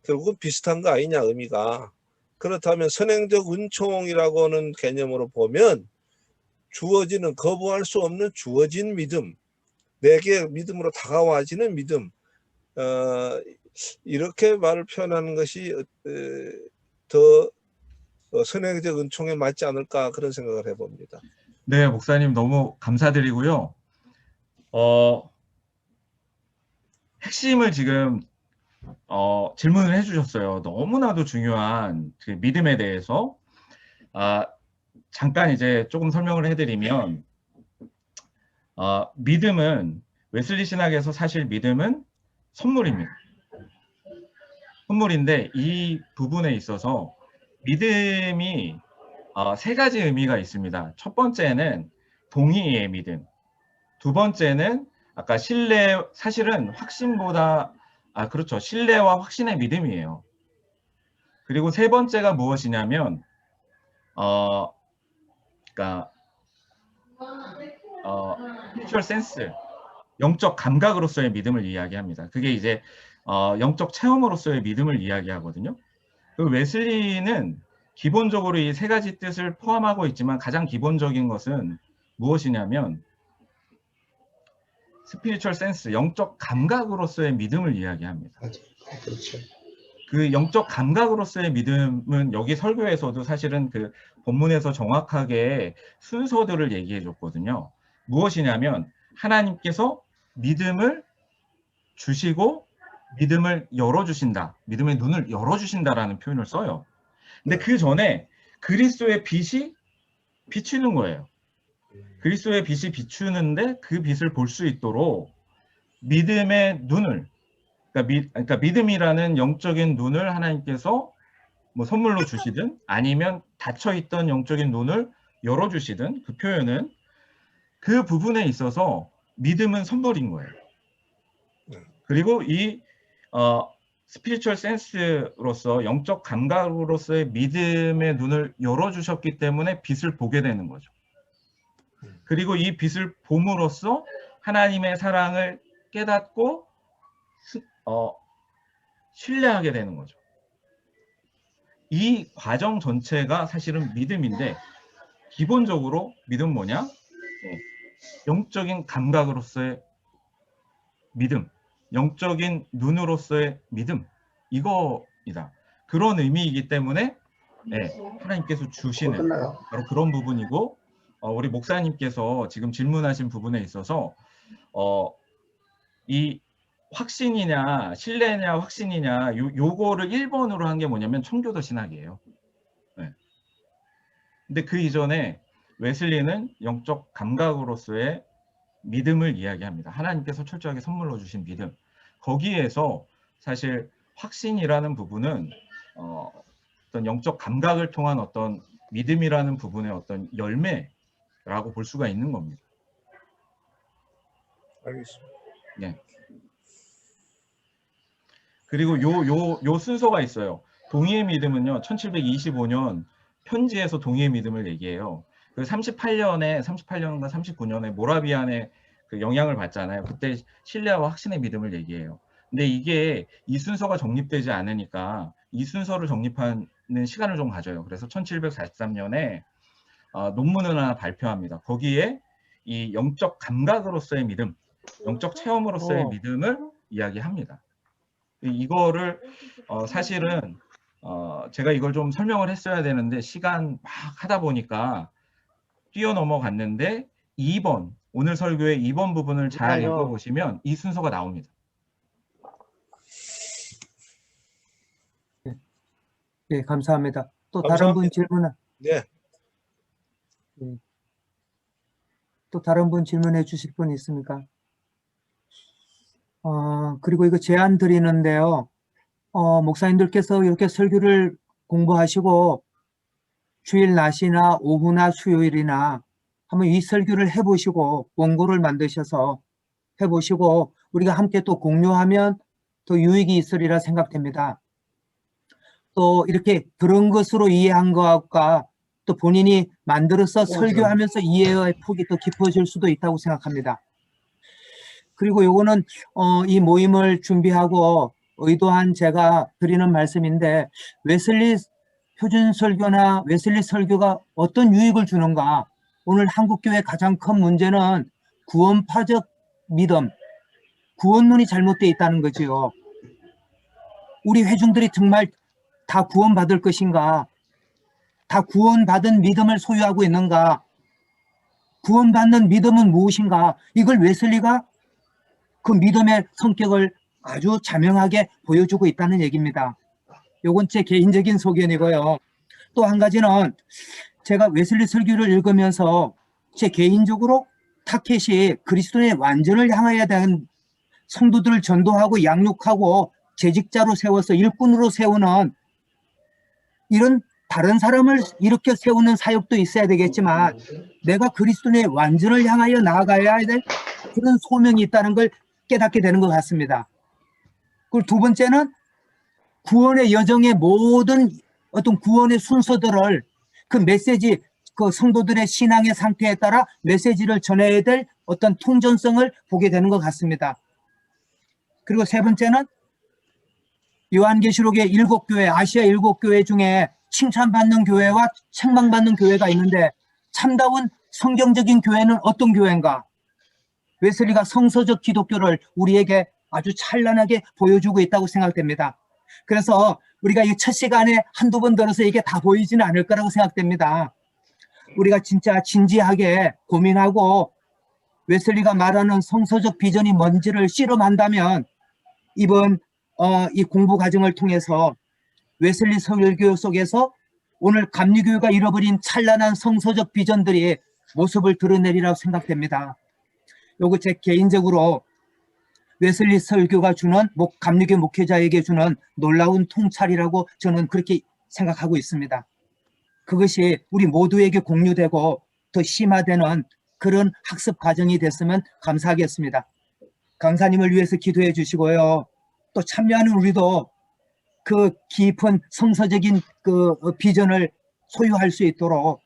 결국은 비슷한 거 아니냐 의미가. 그렇다면 선행적 은총이라고 하는 개념으로 보면 주어지는 거부할 수 없는 주어진 믿음 내게 믿음으로 다가와지는 믿음 이렇게 말을 표현하는 것이 더 선행적 은총에 맞지 않을까 그런 생각을 해봅니다. 네, 목사님 너무 감사드리고요. 핵심을 지금 질문을 해주셨어요. 너무나도 중요한 그 믿음에 대해서 잠깐 이제 조금 설명을 해드리면 믿음은 웨슬리 신학에서 사실 믿음은 선물입니다. 선물인데 이 부분에 있어서 믿음이 세 가지 의미가 있습니다. 첫 번째는 동의의 믿음, 두 번째는 아까 신뢰, 사실은 확신보다 그렇죠. 신뢰와 확신의 믿음이에요. 그리고 세 번째가 무엇이냐면 그러니까 spiritual sense, 영적 감각으로서의 믿음을 이야기합니다. 그게 이제 영적 체험으로서의 믿음을 이야기하거든요. 그 웨슬리는 기본적으로 이 세 가지 뜻을 포함하고 있지만 가장 기본적인 것은 무엇이냐면 스피리추얼 센스, 영적 감각으로서의 믿음을 이야기합니다. 그렇죠. 그 영적 감각으로서의 믿음은 여기 설교에서도 사실은 그 본문에서 정확하게 순서들을 얘기해 줬거든요. 무엇이냐면 하나님께서 믿음을 주시고 믿음을 열어주신다. 믿음의 눈을 열어주신다라는 표현을 써요. 근데 그 전에 그리스도의 빛이 비추는 거예요. 그리스도의 빛이 비추는데 그 빛을 볼 수 있도록 믿음의 눈을, 그러니까 믿음이라는 영적인 눈을 하나님께서 뭐 선물로 주시든 아니면 닫혀있던 영적인 눈을 열어주시든, 그 표현은 그 부분에 있어서 믿음은 선물인 거예요. 그리고 이 스피리추얼 센스로서 영적 감각으로서의 믿음의 눈을 열어주셨기 때문에 빛을 보게 되는 거죠. 그리고 이 빛을 봄으로써 하나님의 사랑을 깨닫고 신뢰하게 되는 거죠. 이 과정 전체가 사실은 믿음인데, 기본적으로 믿음은 뭐냐? 영적인 감각으로서의 믿음, 영적인 눈으로서의 믿음, 이거이다. 그런 의미이기 때문에 하나님께서 주시는 바로 그런 부분이고, 우리 목사님께서 지금 질문하신 부분에 있어서 이 확신이냐 신뢰냐 확신이냐 요거를 1번으로 한 게 뭐냐면 청교도 신학이에요. 근데 그 이전에 웨슬리는 영적 감각으로서의 믿음을 이야기합니다. 하나님께서 철저하게 선물로 주신 믿음. 거기에서 사실 확신이라는 부분은 어떤 영적 감각을 통한 어떤 믿음이라는 부분의 어떤 열매라고 볼 수가 있는 겁니다. 알겠습니다. 네. 그리고 요 순서가 있어요. 동의의 믿음은요, 1725년 편지에서 동의의 믿음을 얘기해요. 그 38년인가 39년에 모라비안의 그 영향을 받잖아요. 그때 신뢰와 확신의 믿음을 얘기해요. 근데 이게 이 순서가 정립되지 않으니까 이 순서를 정립하는 시간을 좀 가져요. 그래서 1743년에 논문을 하나 발표합니다. 거기에 이 영적 감각으로서의 믿음, 영적 체험으로서의 믿음을 이야기합니다. 이거를 사실은 제가 이걸 좀 설명을 했어야 되는데 시간 막 하다 보니까 뛰어넘어갔는데 2번, 오늘 설교의 2번 부분을 잘 읽어보시면 이 순서가 나옵니다. 네, 감사합니다. 또 감사합니다. 다른 분 질문은? 네. 또 다른 분 질문해 주실 분 있습니까? 그리고 이거 제안 드리는데요. 목사님들께서 이렇게 설교를 공부하시고 주일 낮이나 오후나 수요일이나 한번 이 설교를 해보시고 원고를 만드셔서 해보시고 우리가 함께 또 공유하면 더 유익이 있으리라 생각됩니다. 또 이렇게 들은 것으로 이해한 것과 또 본인이 만들어서 설교하면서 이해의 폭이 더 깊어질 수도 있다고 생각합니다. 그리고 요거는 이 모임을 준비하고 의도한 제가 드리는 말씀인데, 웨슬리 표준 설교나 웨슬리 설교가 어떤 유익을 주는가. 오늘 한국교회 가장 큰 문제는 구원파적 믿음, 구원론이 잘못되어 있다는 거지요. 우리 회중들이 정말 다 구원받을 것인가? 다 구원받은 믿음을 소유하고 있는가? 구원받는 믿음은 무엇인가? 이걸 웨슬리가 그 믿음의 성격을 아주 자명하게 보여주고 있다는 얘기입니다. 요건 제 개인적인 소견이고요. 또 한 가지는 제가 웨슬리 설교를 읽으면서 제 개인적으로 타켓이 그리스도의 완전을 향하여야 되는 성도들을 전도하고 양육하고 재직자로 세워서 일꾼으로 세우는 이런 다른 사람을 이렇게 세우는 사역도 있어야 되겠지만 내가 그리스도의 완전을 향하여 나아가야 될 그런 소명이 있다는 걸 깨닫게 되는 것 같습니다. 그리고 두 번째는 구원의 여정의 모든 어떤 구원의 순서들을 그 메시지, 그 성도들의 신앙의 상태에 따라 메시지를 전해야 될 어떤 통전성을 보게 되는 것 같습니다. 그리고 세 번째는 요한계시록의 7교회, 아시아 7교회 중에 칭찬받는 교회와 책망받는 교회가 있는데 참다운 성경적인 교회는 어떤 교회인가? 웨슬리가 성서적 기독교를 우리에게 아주 찬란하게 보여주고 있다고 생각됩니다. 그래서 우리가 이 첫 시간에 한두 번 들어서 이게 다 보이지는 않을 거라고 생각됩니다. 우리가 진짜 진지하게 고민하고 웨슬리가 말하는 성서적 비전이 뭔지를 실험한다면 이번 이 공부 과정을 통해서 웨슬리 설교 속에서 오늘 감리교회가 잃어버린 찬란한 성서적 비전들이 모습을 드러내리라고 생각됩니다. 요거 제 개인적으로 웨슬리 설교가 주는 감리교 목회자에게 주는 놀라운 통찰이라고 저는 그렇게 생각하고 있습니다. 그것이 우리 모두에게 공유되고 더 심화되는 그런 학습 과정이 됐으면 감사하겠습니다. 강사님을 위해서 기도해 주시고요. 또 참여하는 우리도 그 깊은 성서적인 그 비전을 소유할 수 있도록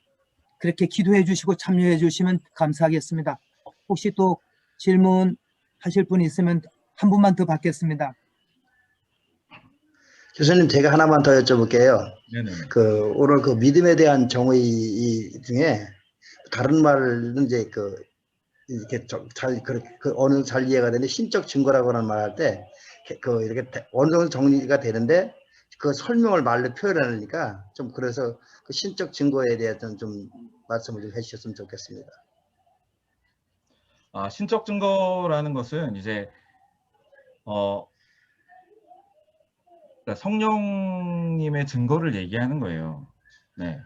그렇게 기도해 주시고 참여해 주시면 감사하겠습니다. 혹시 또 질문하실 분 있으면 한 분만 더 받겠습니다. 교수님, 제가 하나만 더 여쭤볼게요. 네네. 오늘 그 믿음에 대한 정의 중에 다른 말은 이제 이렇게 어느 정도 잘 이해가 되는데 신적 증거라고 하는 말 할 때 이렇게 어느 정도 정리가 되는데 그 설명을 말로 표현하니까 좀 그래서 그 신적 증거에 대해서는 좀 말씀을 좀 해주셨으면 좋겠습니다. 신적 증거라는 것은 이제 그러니까 성령님의 증거를 얘기하는 거예요. 네.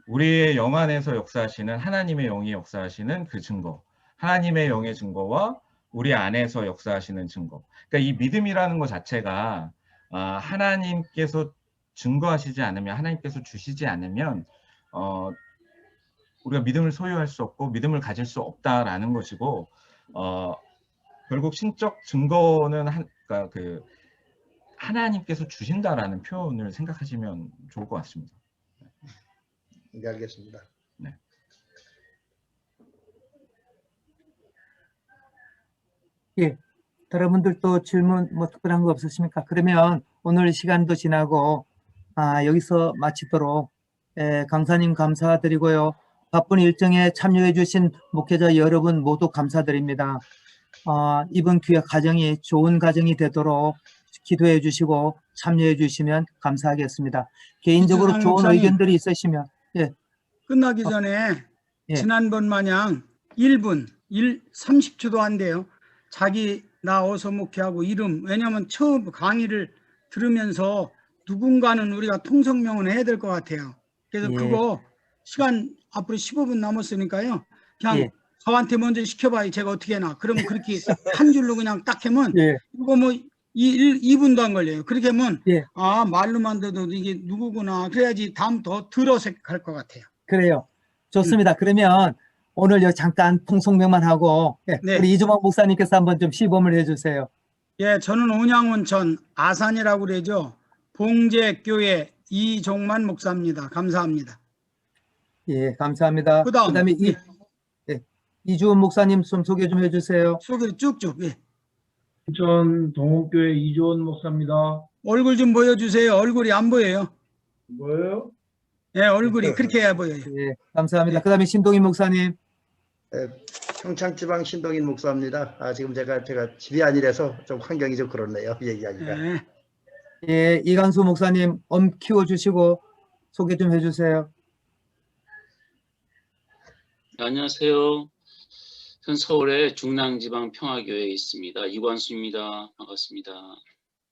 우리의 영 안에서 역사하시는 하나님의 영이 역사하시는 그 증거, 하나님의 영의 증거와 우리 안에서 역사하시는 증거. 그러니까 이 믿음이라는 것 자체가 하나님께서 증거하시지 않으면, 하나님께서 주시지 않으면 우리가 믿음을 소유할 수 없고 믿음을 가질 수 없다라는 것이고, 결국 신적 증거는 그러니까 하나님께서 주신다라는 표현을 생각하시면 좋을 것 같습니다. 네, 알겠습니다. 네. 예, 여러분들도 질문 특별한 거 없으십니까? 그러면 오늘 시간도 지나고 여기서 마치도록 강사님 감사드리고요. 바쁜 일정에 참여해 주신 목회자 여러분 모두 감사드립니다. 이번 기회 과정이 좋은 과정이 되도록 기도해 주시고 참여해 주시면 감사하겠습니다. 개인적으로 좋은 목사님, 의견들이 있으시면 끝나기 전에 예. 지난번 마냥 1분, 30초도 안 돼요. 자기 나 어서 목회하고 이름, 왜냐하면 처음 강의를 들으면서 누군가는 우리가 통성명은 해야 될 것 같아요. 그래서 예. 그거 시간 앞으로 15분 남았으니까요. 그냥 예. 저한테 먼저 시켜봐요. 제가 어떻게 해나. 그러면 그렇게 한 줄로 그냥 딱 하면 예. 이거 뭐 2분도 안 걸려요. 그렇게 하면 예. 말로만 들어도 이게 누구구나. 그래야지 다음 더 들어서 갈 것 같아요. 그래요. 좋습니다. 그러면 오늘 잠깐 통성명만 하고 네. 우리 이주박 목사님께서 한번 좀 시범을 해주세요. 예, 저는 온양원 전 아산이라고 그러죠. 봉제교회 이종만 목사입니다. 감사합니다. 예, 감사합니다. 그다음, 그다음에 이주원 목사님 좀 소개 좀 해주세요. 소개를 쭉쭉. 예. 전 동호교회 이조원 목사입니다. 얼굴 좀 보여주세요. 얼굴이 안 보여요. 뭐예요? 예, 얼굴이 그렇게 해야 보여요. 예, 감사합니다. 그다음에 신동인 목사님. 평창지방 신동인 목사입니다. 지금 제가 집이 아니라서 좀 환경이 좀 그렇네요. 얘기하기가. 예. 예, 이강수 목사님 키워주시고 소개 좀 해주세요. 안녕하세요. 전 서울의 중랑지방 평화교회에 있습니다. 이관수입니다. 반갑습니다.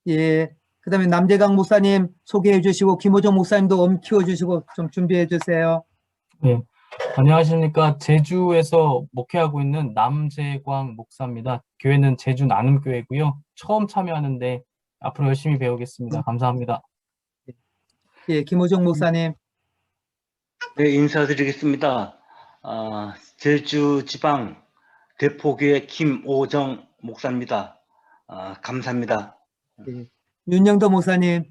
예, 그다음에 남재강 목사님 소개해 주시고 김호정 목사님도 키워주시고 좀 준비해 주세요. 네, 안녕하십니까. 제주에서 목회하고 있는 남재광 목사입니다. 교회는 제주 나눔교회고요. 처음 참여하는데 앞으로 열심히 배우겠습니다. 감사합니다. 예, 김호정 목사님. 네, 인사드리겠습니다. 제주 지방 대포교회 김오정 목사입니다. 감사합니다. 예, 윤영도 목사님.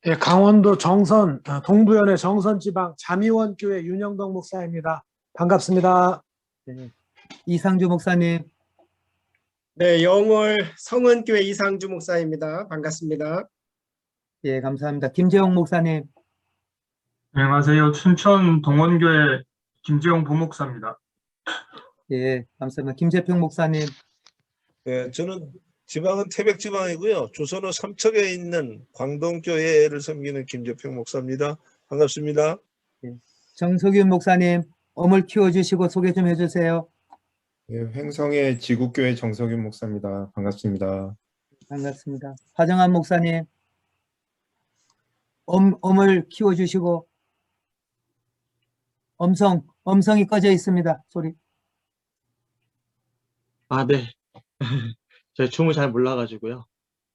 예, 강원도 정선 동부연의 정선지방 잠이원교회 윤영덕 목사입니다. 반갑습니다. 예, 이상주 목사님. 네, 영월 성은교회 이상주 목사입니다. 반갑습니다. 예, 감사합니다. 김재홍 목사님. 안녕하세요. 춘천 동원교회 김재용 부목사입니다. 예, 감사합니다. 김재평 목사님. 네, 저는 지방은 태백지방이고요. 조선호 삼척에 있는 광동교회를 섬기는 김재평 목사입니다. 반갑습니다. 정석윤 목사님, 어물 키워주시고 소개 좀 해주세요. 예, 횡성의 지구교회 정석윤 목사입니다. 반갑습니다. 반갑습니다. 화정한 목사님, 어물 키워주시고, 음성이 꺼져 있습니다. 소리. 아, 네. 제가 춤을 잘 몰라가지고요.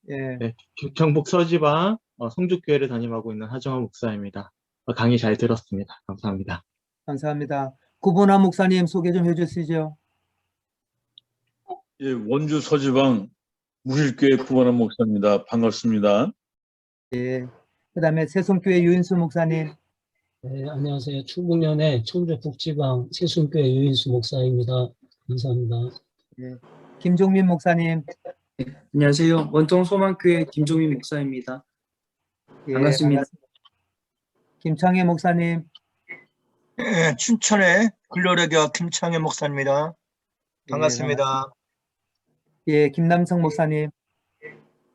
예. 네, 경북 서지방 성주교회를 담임하고 있는 하정환 목사입니다. 강의 잘 들었습니다. 감사합니다. 감사합니다. 구본환 목사님 소개 좀 해주시죠. 예, 원주 서지방 무실교회 구본환 목사입니다. 반갑습니다. 예. 그다음에 세송교회 유인수 목사님. 네, 안녕하세요. 충북연의 청주 북지방 세순교회 유인수 목사입니다. 감사합니다. 예. 김종민 목사님. 안녕하세요. 원통소망교회 김종민 목사입니다. 예, 반갑습니다. 김창혜 목사님. 네, 춘천의 글로레교 김창혜 목사입니다. 반갑습니다. 예, 김남성 목사님.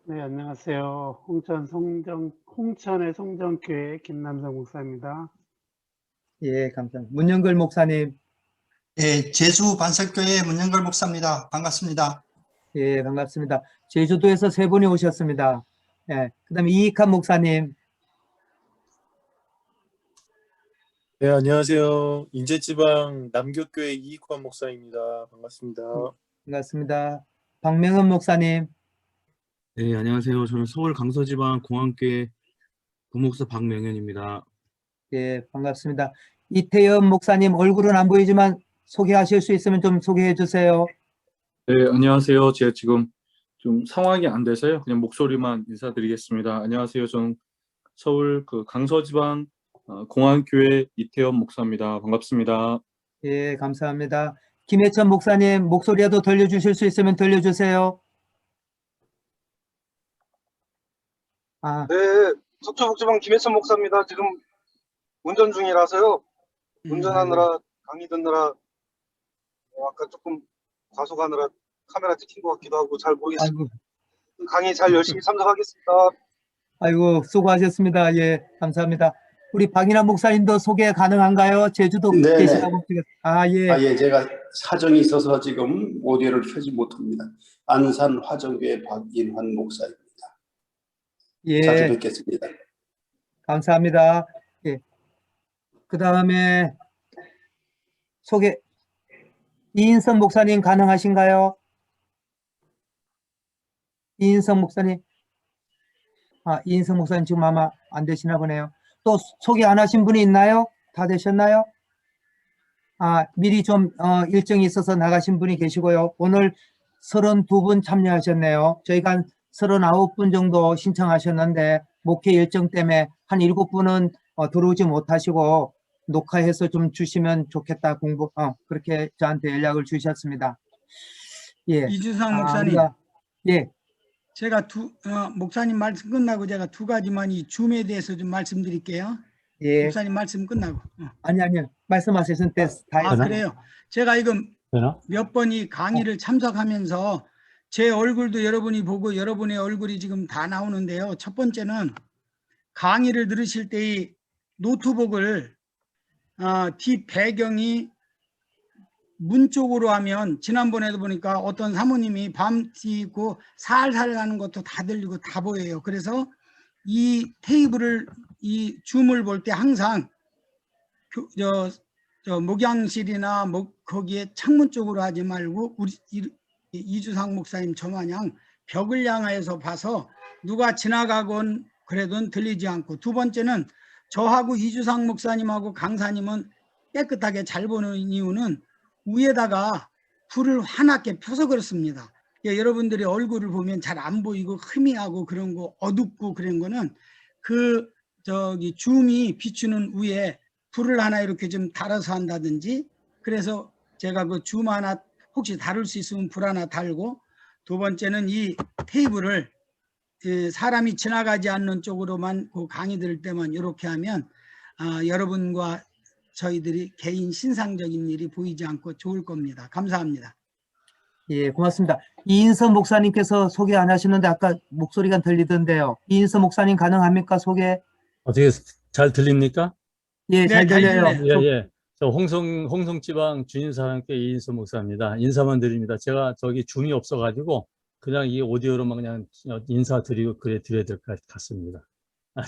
네, 안녕하세요. 홍천의 성정교회 김남성 목사입니다. 예, 감사합니다. 문영걸 목사님. 예, 제주 반석교회 문영걸 목사입니다. 반갑습니다. 예, 반갑습니다. 제주도에서 3분이 오셨습니다. 예, 그다음에 이익한 목사님. 네, 안녕하세요. 인제지방 남교교회 이익환 목사입니다. 반갑습니다. 반갑습니다. 박명은 목사님. 네, 안녕하세요. 저는 서울 강서지방 공항교회 부목사 박명현입니다. 예, 반갑습니다. 이태연 목사님 얼굴은 안 보이지만 소개하실 수 있으면 좀 소개해 주세요. 네, 안녕하세요. 제가 지금 좀 상황이 안 돼서요. 그냥 목소리만 인사드리겠습니다. 안녕하세요. 저는 서울 강서지방 공항교회 이태연 목사입니다. 반갑습니다. 예, 감사합니다. 김혜천 목사님 목소리라도 들려주실 수 있으면 들려주세요. 네, 서초북지방 김혜천 목사입니다. 지금 운전 중이라서요. 운전하느라 강의 듣느라 아까 조금 과속하느라 카메라 찍힌 것 같기도 하고 잘 모르겠습니다. 강의 잘 열심히 참석하겠습니다. 아이고, 수고하셨습니다. 예, 감사합니다. 우리 박인환 목사님도 소개 가능한가요? 제주도 계시다고. 예, 제가 사정이 있어서 지금 오디오를 켜지 못합니다. 안산 화정교회 박인환 목사입니다. 예. 자주 뵙겠습니다. 감사합니다. 예. 그 다음에 이인성 목사님 가능하신가요? 이인성 목사님. 이인성 목사님 지금 아마 안 되시나 보네요. 또 소개 안 하신 분이 있나요? 다 되셨나요? 미리 좀 일정이 있어서 나가신 분이 계시고요. 오늘 32분 참여하셨네요. 저희가 한 39분 정도 신청하셨는데 목회 일정 때문에 한 7분은 들어오지 못하시고 녹화해서 좀 주시면 좋겠다 그렇게 저한테 연락을 주셨습니다. 예. 이주상 목사님. 예. 제가 목사님 말씀 끝나고 제가 2가지만 이 줌에 대해서 좀 말씀드릴게요. 예. 목사님 말씀 끝나고. 아니요. 말씀하셨을 때 다 그래요. 제가 이거 몇 번이 강의를 참석하면서 제 얼굴도 여러분이 보고 여러분의 얼굴이 지금 다 나오는데요. 첫 번째는 강의를 들으실 때의 노트북을 뒷 배경이 문 쪽으로 하면 지난번에도 보니까 어떤 사모님이 밤띠고 살살 가는 것도 다 들리고 다 보여요. 그래서 이 테이블을 이 줌을 볼 때 항상 목양실이나 거기에 창문 쪽으로 하지 말고 우리 이주상 목사님 저마냥 벽을 향하여서 봐서 누가 지나가건 그래도 들리지 않고, 두 번째는 저하고 이주상 목사님하고 강사님은 깨끗하게 잘 보는 이유는 위에다가 불을 환하게 펴서 그렇습니다. 여러분들이 얼굴을 보면 잘 안 보이고 흐미하고 그런 거 어둡고 그런 거는 줌이 비추는 위에 불을 하나 이렇게 좀 달아서 한다든지, 그래서 제가 그 줌 하나 혹시 다룰 수 있으면 불 하나 달고, 두 번째는 이 테이블을 사람이 지나가지 않는 쪽으로만 그 강의 들을 때만 이렇게 하면 여러분과 저희들이 개인 신상적인 일이 보이지 않고 좋을 겁니다. 감사합니다. 예, 고맙습니다. 이인서 목사님께서 소개 안 하시는데 아까 목소리가 들리던데요. 이인서 목사님 가능합니까? 소개? 어떻게 잘 들립니까? 예, 잘 들려요. 예. 저 홍성지방 주인사랑교회 이인서 목사입니다. 인사만 드립니다. 제가 저기 줌이 없어가지고 그냥 이 오디오로만 그냥 인사드리고 그래 드려야 될 것 같습니다.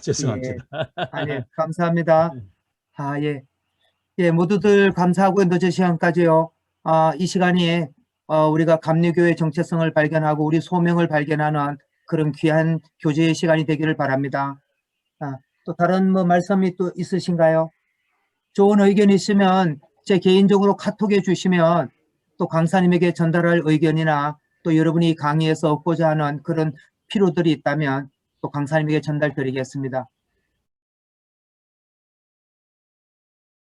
죄송합니다. 예, 감사합니다. 예. 예, 모두들 감사하고 늦은 시간까지요. 이 시간이 우리가 감리교회 정체성을 발견하고 우리 소명을 발견하는 그런 귀한 교제의 시간이 되기를 바랍니다. 또 다른 뭐 말씀이 또 있으신가요? 좋은 의견 있으면 제 개인적으로 카톡해 주시면 또 강사님에게 전달할 의견이나 또 여러분이 강의에서 얻고자 하는 그런 필요들이 있다면 또 강사님에게 전달 드리겠습니다.